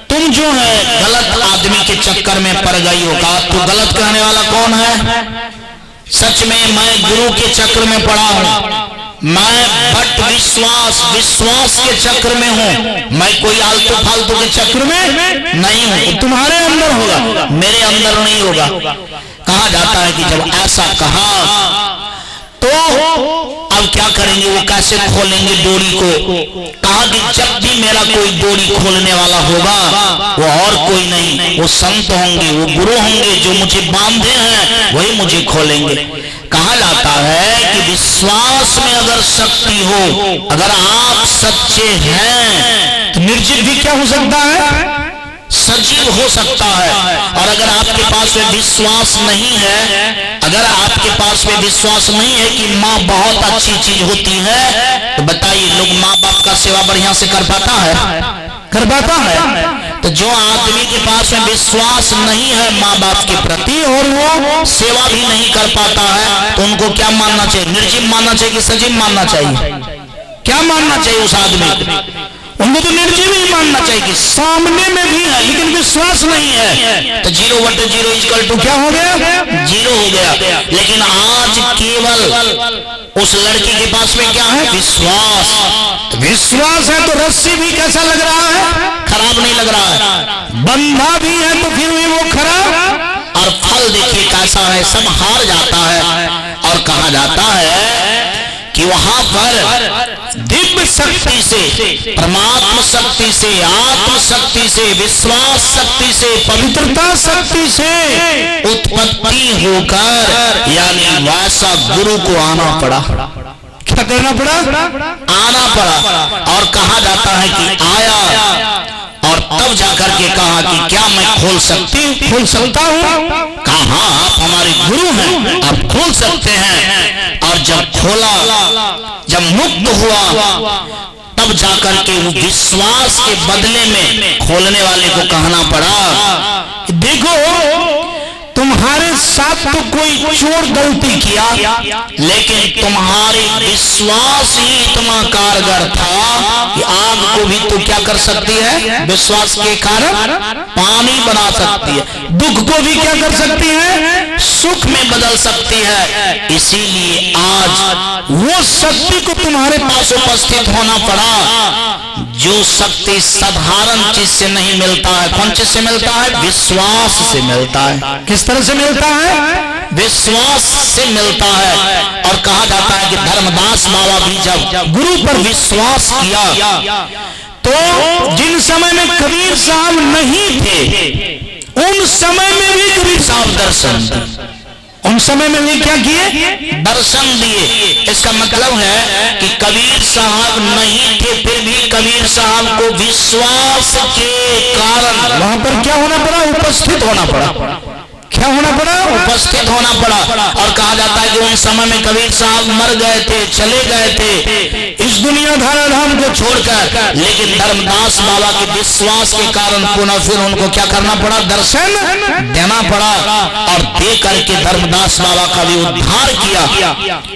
तुम जो है गलत आदमी के चक्कर में पड़ गई हो। कहा तू गलत कहने वाला कौन है? सच में मैं गुरु के चक्र में पड़ा हूं। मैं बट विश्वास के चक्र में हूं। मैं कोई आलतू फालतू के चक्र में नहीं हूं।
तुम्हारे अंदर होगा,
मेरे अंदर नहीं होगा। कहा जाता है कि जब ऐसा कहा तो अब क्या करेंगे, वो कैसे खोलेंगे डोरी को? कहा कि जब भी मेरा कोई डोरी खोलने वाला होगा वो और कोई नहीं, वो संत होंगे, वो गुरु होंगे, जो मुझे बांधे हैं वही मुझे खोलेंगे। कहा जाता है कि विश्वास में अगर शक्ति हो, अगर आप सच्चे हैं
तो निर्जीव भी क्या हो सकता है?
सजीव हो सकता है। और अगर आपके पास में विश्वास नहीं है, अगर आपके पास में विश्वास नहीं है कि माँ बहुत अच्छी चीज होती है, तो बताइए लोग माँ बाप का सेवा बढ़िया से कर पाता है?
कर पाता है?
तो जो आदमी के पास में विश्वास नहीं है माँ बाप के प्रति और वो सेवा भी नहीं कर पाता है, तो उनको क्या मानना चाहिए? निर्जीव मानना चाहिए कि सजीव मानना चाहिए? क्या मानना चाहिए उस आदमी?
उनको तो निर्जीव ही मानना चाहिए कि सामने में भी है लेकिन विश्वास नहीं है,
तो 0/0 इक्वल टू
क्या हो गया?
0 हो गया। लेकिन आज केवल उस लड़की के पास में क्या है? विश्वास।
विश्वास है तो रस्सी भी कैसा लग रहा है?
खराब नहीं लग रहा है।
बंधा भी है तो फिर भी वो खराब।
और फल देखिए कैसा है, सब हार जाता है। और कहा जाता है कि वहां पर दिव्य शक्ति से, परमात्मा शक्ति से, आत्म शक्ति से, विश्वास शक्ति से, पवित्रता शक्ति से उत्पत्ति होकर यानी वैसा गुरु को आना पड़ा।
क्या करना पड़ा?
आना पड़ा। और कहा जाता है कि आया और तब जाकर के कहा कि क्या मैं खोल सकता हूँ? कहा आप हमारे गुरु हैं, आप खोल सकते हैं। और जब खोला, जब मुक्त हुआ, तब जाकर के वो विश्वास के बदले में खोलने वाले को कहना पड़ा,
देखो तुम्हारे साथ तो कोई चोर गलती किया,
लेकिन तुम्हारे विश्वास ही इतना कारगर था कि आग को भी तो क्या कर सकती है? विश्वास के कारण पानी बना सकती है।
दुख को भी क्या कर सकती है?
सुख में बदल सकती है। इसीलिए आज वो शक्ति को तुम्हारे पास उपस्थित होना पड़ा, जो शक्ति साधारण चीज से नहीं मिलता है। कौन चीज से मिलता है? विश्वास से मिलता है।
किस तरह से मिलता है?
विश्वास से मिलता है। और कहा जाता है कि धर्मदास बाबा भी जब गुरु पर विश्वास किया,
तो जिन समय में कबीर साहब नहीं थे उन समय में भी कबीर साहब दर्शन, उन समय में भी क्या किए?
दर्शन दिए। इसका मतलब है कि कबीर साहब नहीं थे, फिर भी कबीर साहब को विश्वास के कारण
वहां पर क्या होना पड़ा? उपस्थित होना पड़ा। क्या होना पड़ा?
उपस्थित होना पड़ा। और कहा जाता है कि उन समय में कबीर साहब मर गए थे, चले गए थे
इस दुनिया धाराधाम को
छोड़कर, लेकिन धर्मदास बाबा के विश्वास के कारण पुनः फिर उनको क्या करना पड़ा? दर्शन देना पड़ा। और दे करके धर्मदास बाबा का भी उद्धार किया।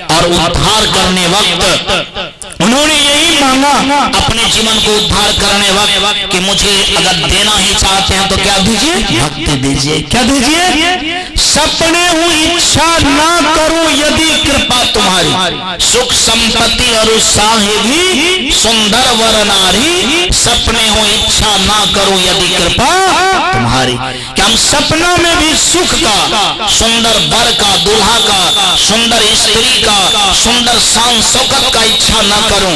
और उद्धार करने वक्त
उन्होंने यही मांगा
अपने जीवन को उद्धार करने वक्त कि मुझे अगर देना ही चाहते हैं तो क्या दीजिए, भक्ति दीजिए।
क्या दीजिए? सपने हुई इच्छा ना करूं यदि
कृपा तुम्हारी, सुख संपत्ति और उत्साह भी सुंदर वर नारी, सपने हो इच्छा ना करूं यदि कृपा तुम्हारी। कि हम
सपना में भी सुख
का, सुंदर वर का, दूल्हा का, सुंदर स्त्री का, सुंदर शान शौकत का इच्छा ना करूं,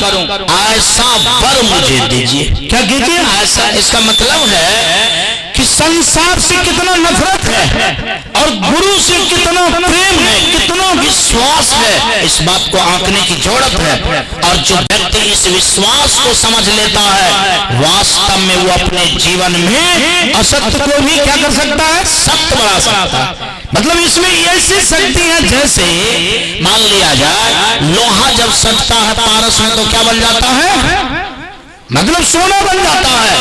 ऐसा वर मुझे दीजिए।
क्या कीजिए?
ऐसा, इसका मतलब है
कि संसार से कितना नफरत है और गुरु से कितना प्रेम है, कितना
विश्वास है, इस बात को आंकने की जरूरत है। और जो व्यक्ति इस विश्वास को समझ लेता है, वास्तव में वो अपने जीवन में
असत्य को भी क्या कर सकता है?
सत्य बना सकता है।
मतलब इसमें ऐसी शक्ति है, जैसे
मान लिया जाए लोहा जब सटता है पारस में तो क्या बन जाता है?
मतलब सोना बन जाता है।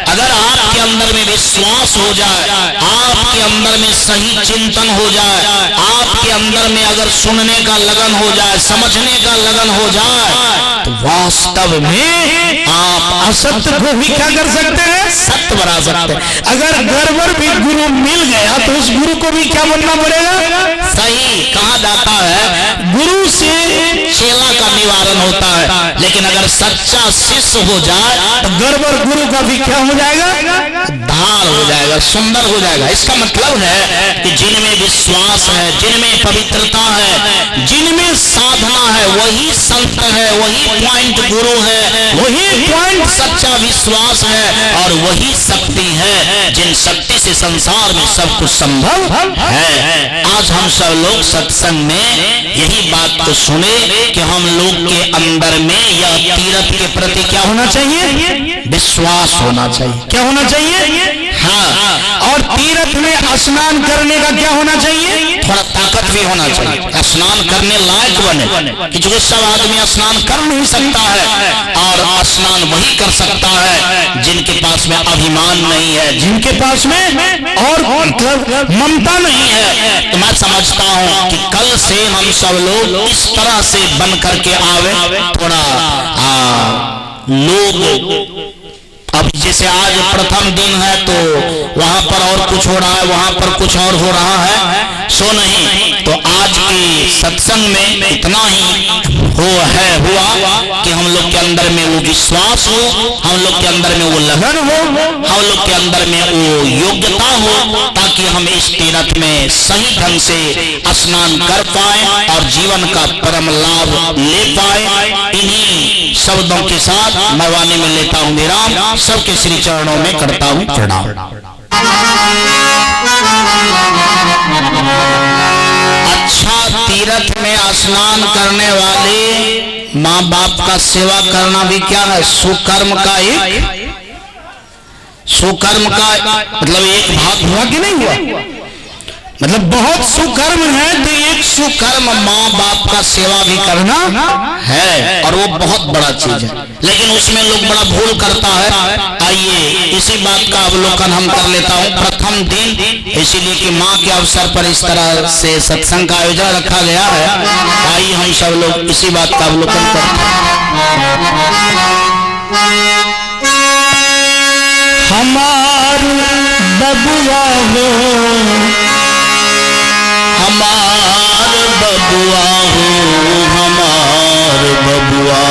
अगर आपके अंदर में विश्वास हो जाए, आपके अंदर में सही चिंतन हो जाए, आपके अंदर में अगर सुनने का लगन हो जाए, समझने का लगन हो जाए, तो वास्तव में आप
असत्य को भी क्या कर सकते हैं?
सत्य बना सकते हैं।
अगर गड़बड़ भी गुरु मिल गया तो उस गुरु को भी क्या बनना पड़ेगा?
सही कहा जाता है
गुरु से
चेला का निवारण होता है, लेकिन अगर सच्चा शिष्य हो जाए
तो गड़बड़ गुरु का भी क्या हो जाएगा?
धार हो जाएगा, सुंदर हो जाएगा। इसका मतलब है कि जिनमें विश्वास है, जिनमें पवित्रता है, जिनमें साधना है, वही संत है, वही पॉइंट गुरु है, वही पॉइंट सच्चा विश्वास है, और वही शक्ति है जिन शक्ति से संसार में सब कुछ संभव है। आज हम सब लोग सत्संग में यही बात को सुने कि हम लोग के अंदर में यह तीर्थ के प्रति क्या होना चाहिए? विश्वास होना चाहिए।
क्या होना चाहिए?
हाँ।
और तीर्थ में स्नान करने का क्या होना चाहिए?
थोड़ा ताकत भी होना चाहिए, स्नान करने लायक बने। कि जो सब आदमी स्नान कर नहीं सकता है, और स्नान वही कर सकता है जिनके पास में अभिमान नहीं है,
जिनके पास में और
ममता नहीं है। तो मैं समझता हूँ कि कल से हम सब लोग इस तरह से बन करके आवे। थोड़ा लोग अब जैसे आज प्रथम दिन है तो वहां पर और कुछ हो रहा है, वहां पर कुछ और हो रहा है, सो नहीं। तो आज के सत्संग में इतना ही हुआ कि हम लोग के अंदर में वो विश्वास हो, हम लोग के अंदर में वो लगन हो, हम लोग के अंदर में वो योग्यता हो, ताकि हम इस तीर्थ में सही ढंग से स्नान कर पाए और जीवन का परम लाभ ले पाए। इन्हीं शब्दों के साथ मैं वाणी में लेता हूँ विराम। सबके श्री चरणों में करता हूँ प्रणाम। अच्छा, तीर्थ में स्नान करने वाले माँ बाप का सेवा करना भी क्या है? सुकर्म का मतलब एक भाग हुआ कि नहीं हुआ? मतलब बहुत सुकर्म है, तो एक सुकर्म माँ बाप का सेवा भी करना है, और वो बहुत बड़ा चीज है। लेकिन उसमें लोग बड़ा भूल करता है। आइए इसी बात का अवलोकन हम कर लेता हूँ। प्रथम दिन इसीलिए कि माँ के अवसर पर इस तरह से सत्संग का आयोजन रखा गया है। आइए हम सब लोग इसी बात का अवलोकन करते हैं।
हमार बबुआ हो,
हमार बबुआ हो, हमार बबुआ,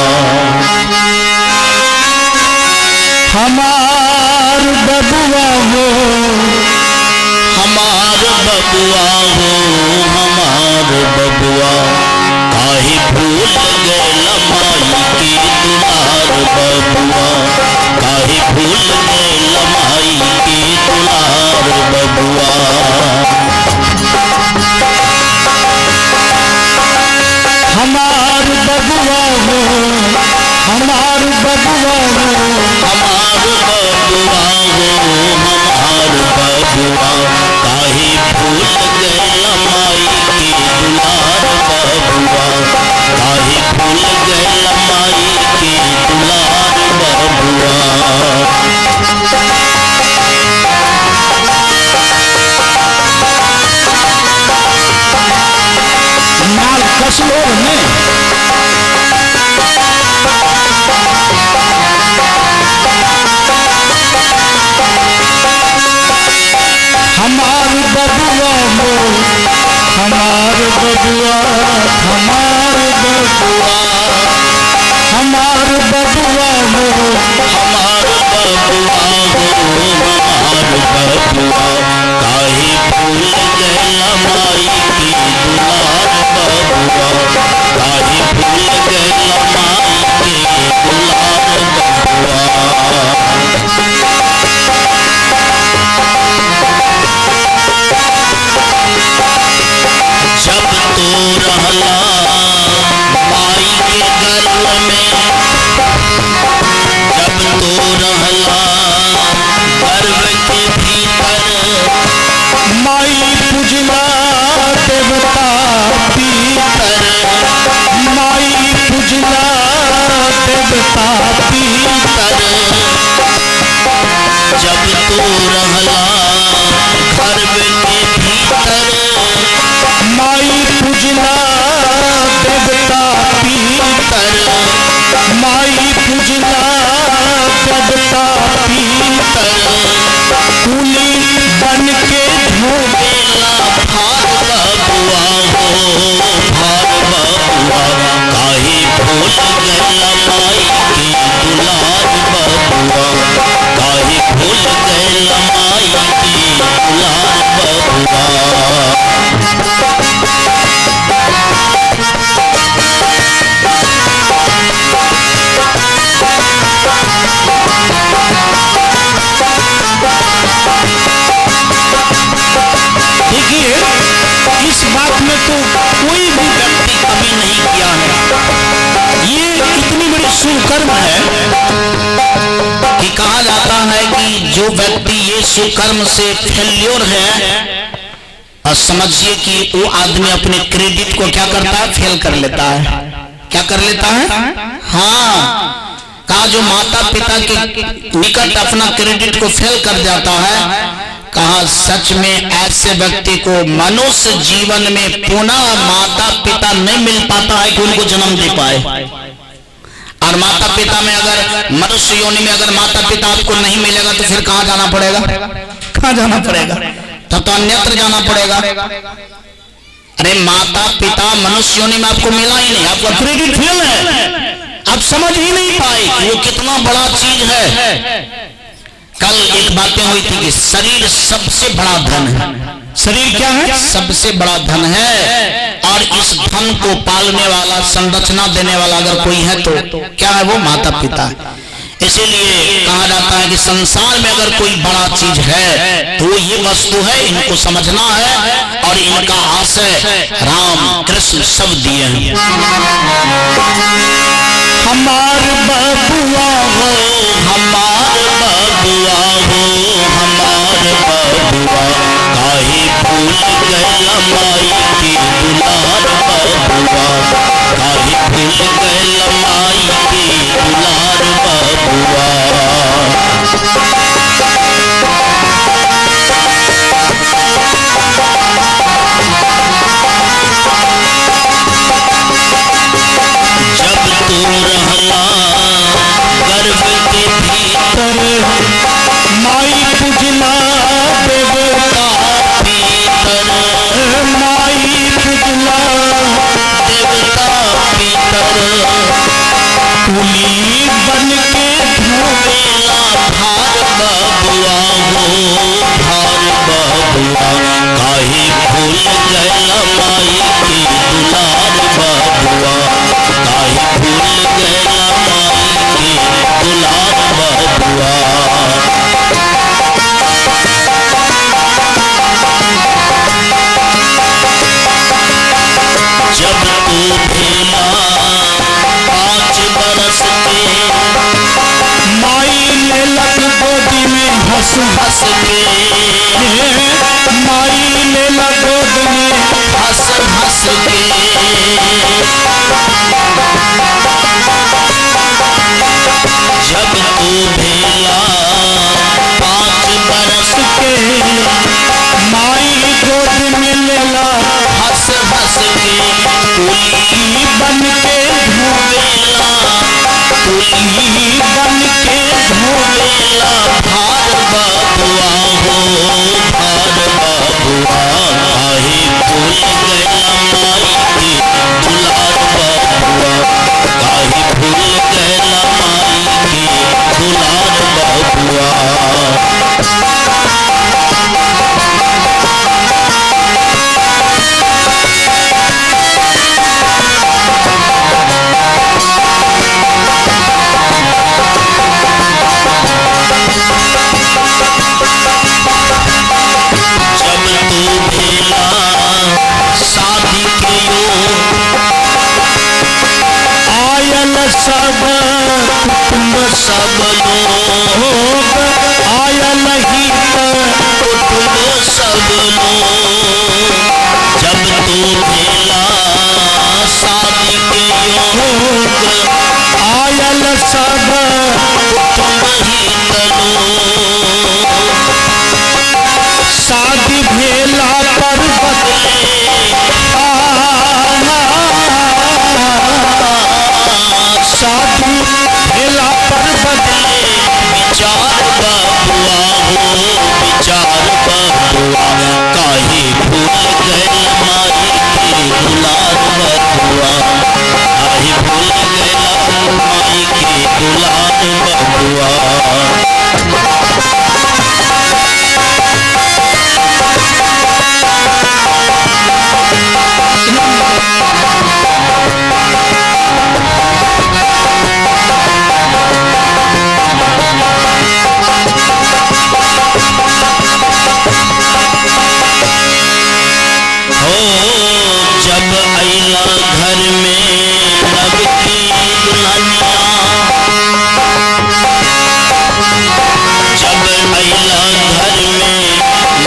हमार बबुआ हो,
हमार बबुआ हो, हमार बबुआ, काहे भूल गए लमाई के दुलार बबुआ, काहे भूल गए लमाई के दुलार बबुआ।
हमार बबुआ हो, हमार बबुआ हो,
हमार बबुआ हो, हमार बबुआ, काहे भूल गए लमाई के दुलार बबुआ, काहे भूल
हमार बबुआ, हमार बबुआ, हमार बबुआ हो,
हमार बबुआ हो, हमार बबुआ, काहे भूल गइला माई के दुलार बबुआ, काहे भूल गइला माई के दुलार बबुआ। जब तो रहला माई के गर्भ में, जब तो रहला गर्भ के भीतर,
माई पूजला देवता पीतर, माई पूजला देवता पीतर।
जब तो रहला गर्भ के भीतर,
माई पूजला देवता पीतर, माई पूजला देवता पीतर। कुली बन के
बेला भार बबुआ हो, भार बबुआ, काहे भूल गइला माई के दुलार बबुआ, काहे भूल गइला माई के दुलार बबुआ।
देखिए, इस बात में तो कोई भी व्यक्ति कमी नहीं किया है। ये इतनी बड़ी सुकर्म है
कि कहा जाता है कि जो व्यक्ति ये सुकर्म से फेल्योर है, और समझिए कि वो आदमी अपने क्रेडिट को क्या करता है, फेल कर लेता है। क्या कर लेता है? हाँ, कहा जो माता पिता के निकट अपना क्रेडिट को फेल कर जाता है, कहा सच में ऐसे व्यक्ति को मनुष्य जीवन में पुनः माता पिता नहीं मिल पाता है कि उनको जन्म दे पाए। और माता पिता में अगर मनुष्य योनि में अगर माता पिता आपको नहीं मिलेगा तो फिर कहाँ जाना पड़ेगा? कहाँ जाना पड़ेगा? तब तो अन्यत्र जाना पड़ेगा। अरे माता पिता मनुष्य योनि में आपको मिला ही नहीं, आपका क्रेडिट फेल है, आप समझ ही नहीं पाए कि वो कितना बड़ा चीज है। कल एक बातें हुई थी कि शरीर सबसे बड़ा धन है।
शरीर क्या है?
सबसे बड़ा धन है, और इस धन को पालने वाला, संरचना देने वाला अगर कोई है तो क्या है वो? माता पिता। इसीलिए कहा जाता है कि संसार में अगर कोई बड़ा चीज है तो ये वस्तु है, इनको समझना है, और इनका आशय राम कृष्ण सब दिए हैं।
हमार बबुआ हो,
हमार बबुआ हो, हमार बबुआ, काहे भूल गइला माई के दुलार बबुआ, काहे भूल गइला माई के दुलार बबुआ। जब तू रहला गर्भ के भीतर,
माई पूजला देवता
भीतर,
माई पूजला
देवता भीतर।
कुली बन के
बेला भार बबुआ हो, भार बबुआ, काहे भूल गइला माई के दुलार बबुआ, काहे भूल गइला माई के दुलार बबुआ। जब तू भेला 5 बरस के,
माई लेलक गोदी में हंस
हंस के,
माई लेलक गोद में
हंस हंस के। जब तू भेला 5 बरस
के माई गोद में लेला
हंस हंस के, कुली
बन के
बेला, कुली
बन के
बेला भार बबुआ हो, भार बबुआ, काहे भूल गइला
सब कुटुंब
सब
लोग आयल ही
कुटुंब सब लोग जब तू भेला शादी के योग
आयल सब
कुटुंब ही
शादी भेला पर बदले शादी भेला पर बदले
विचार बबुआ हो विचार बबुआ काहे भूल गए माई के दुलार बबुआ काहे भूल गए माई के दुलार बबुआ जब अइला घर में लब की दुल्हनिया जब अइला घर में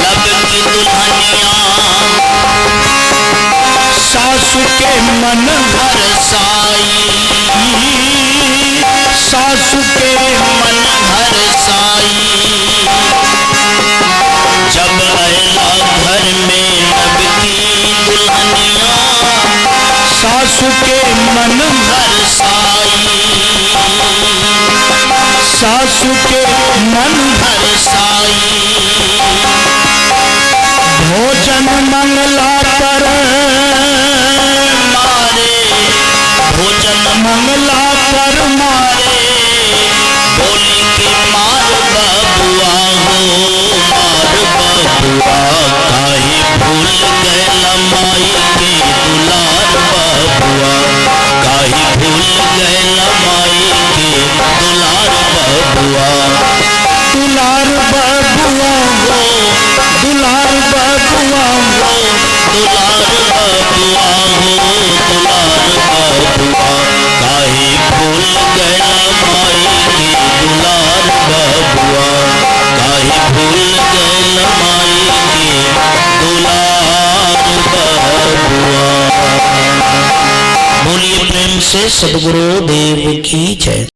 लब की दुल्हनिया
सासु के मन
हरसाई
सासु के
मन हरसाई जब अइला घर में लब की दुल्हनिया
सासु के मन
हरसाई
सासु के मन
हरसाई
भोजन मंगला पर
मारे भोजन
मंगला पर
मारे बोली के मार बबुआ हो मार बबुआ काहे भूल गए माई के दुलार बबुआ काहे भूल गए माई के दुलार बबुआ
दुलार बबुआ
हो
दुलार बबुआ
हो दुलार बबुआ हो दुलार बबुआ काहे भूल गए माई के दुलार बबुआ काहे भूल गए माई के दुलार बबुआ। बोलिए प्रेम से सद्गुरु देव की जय।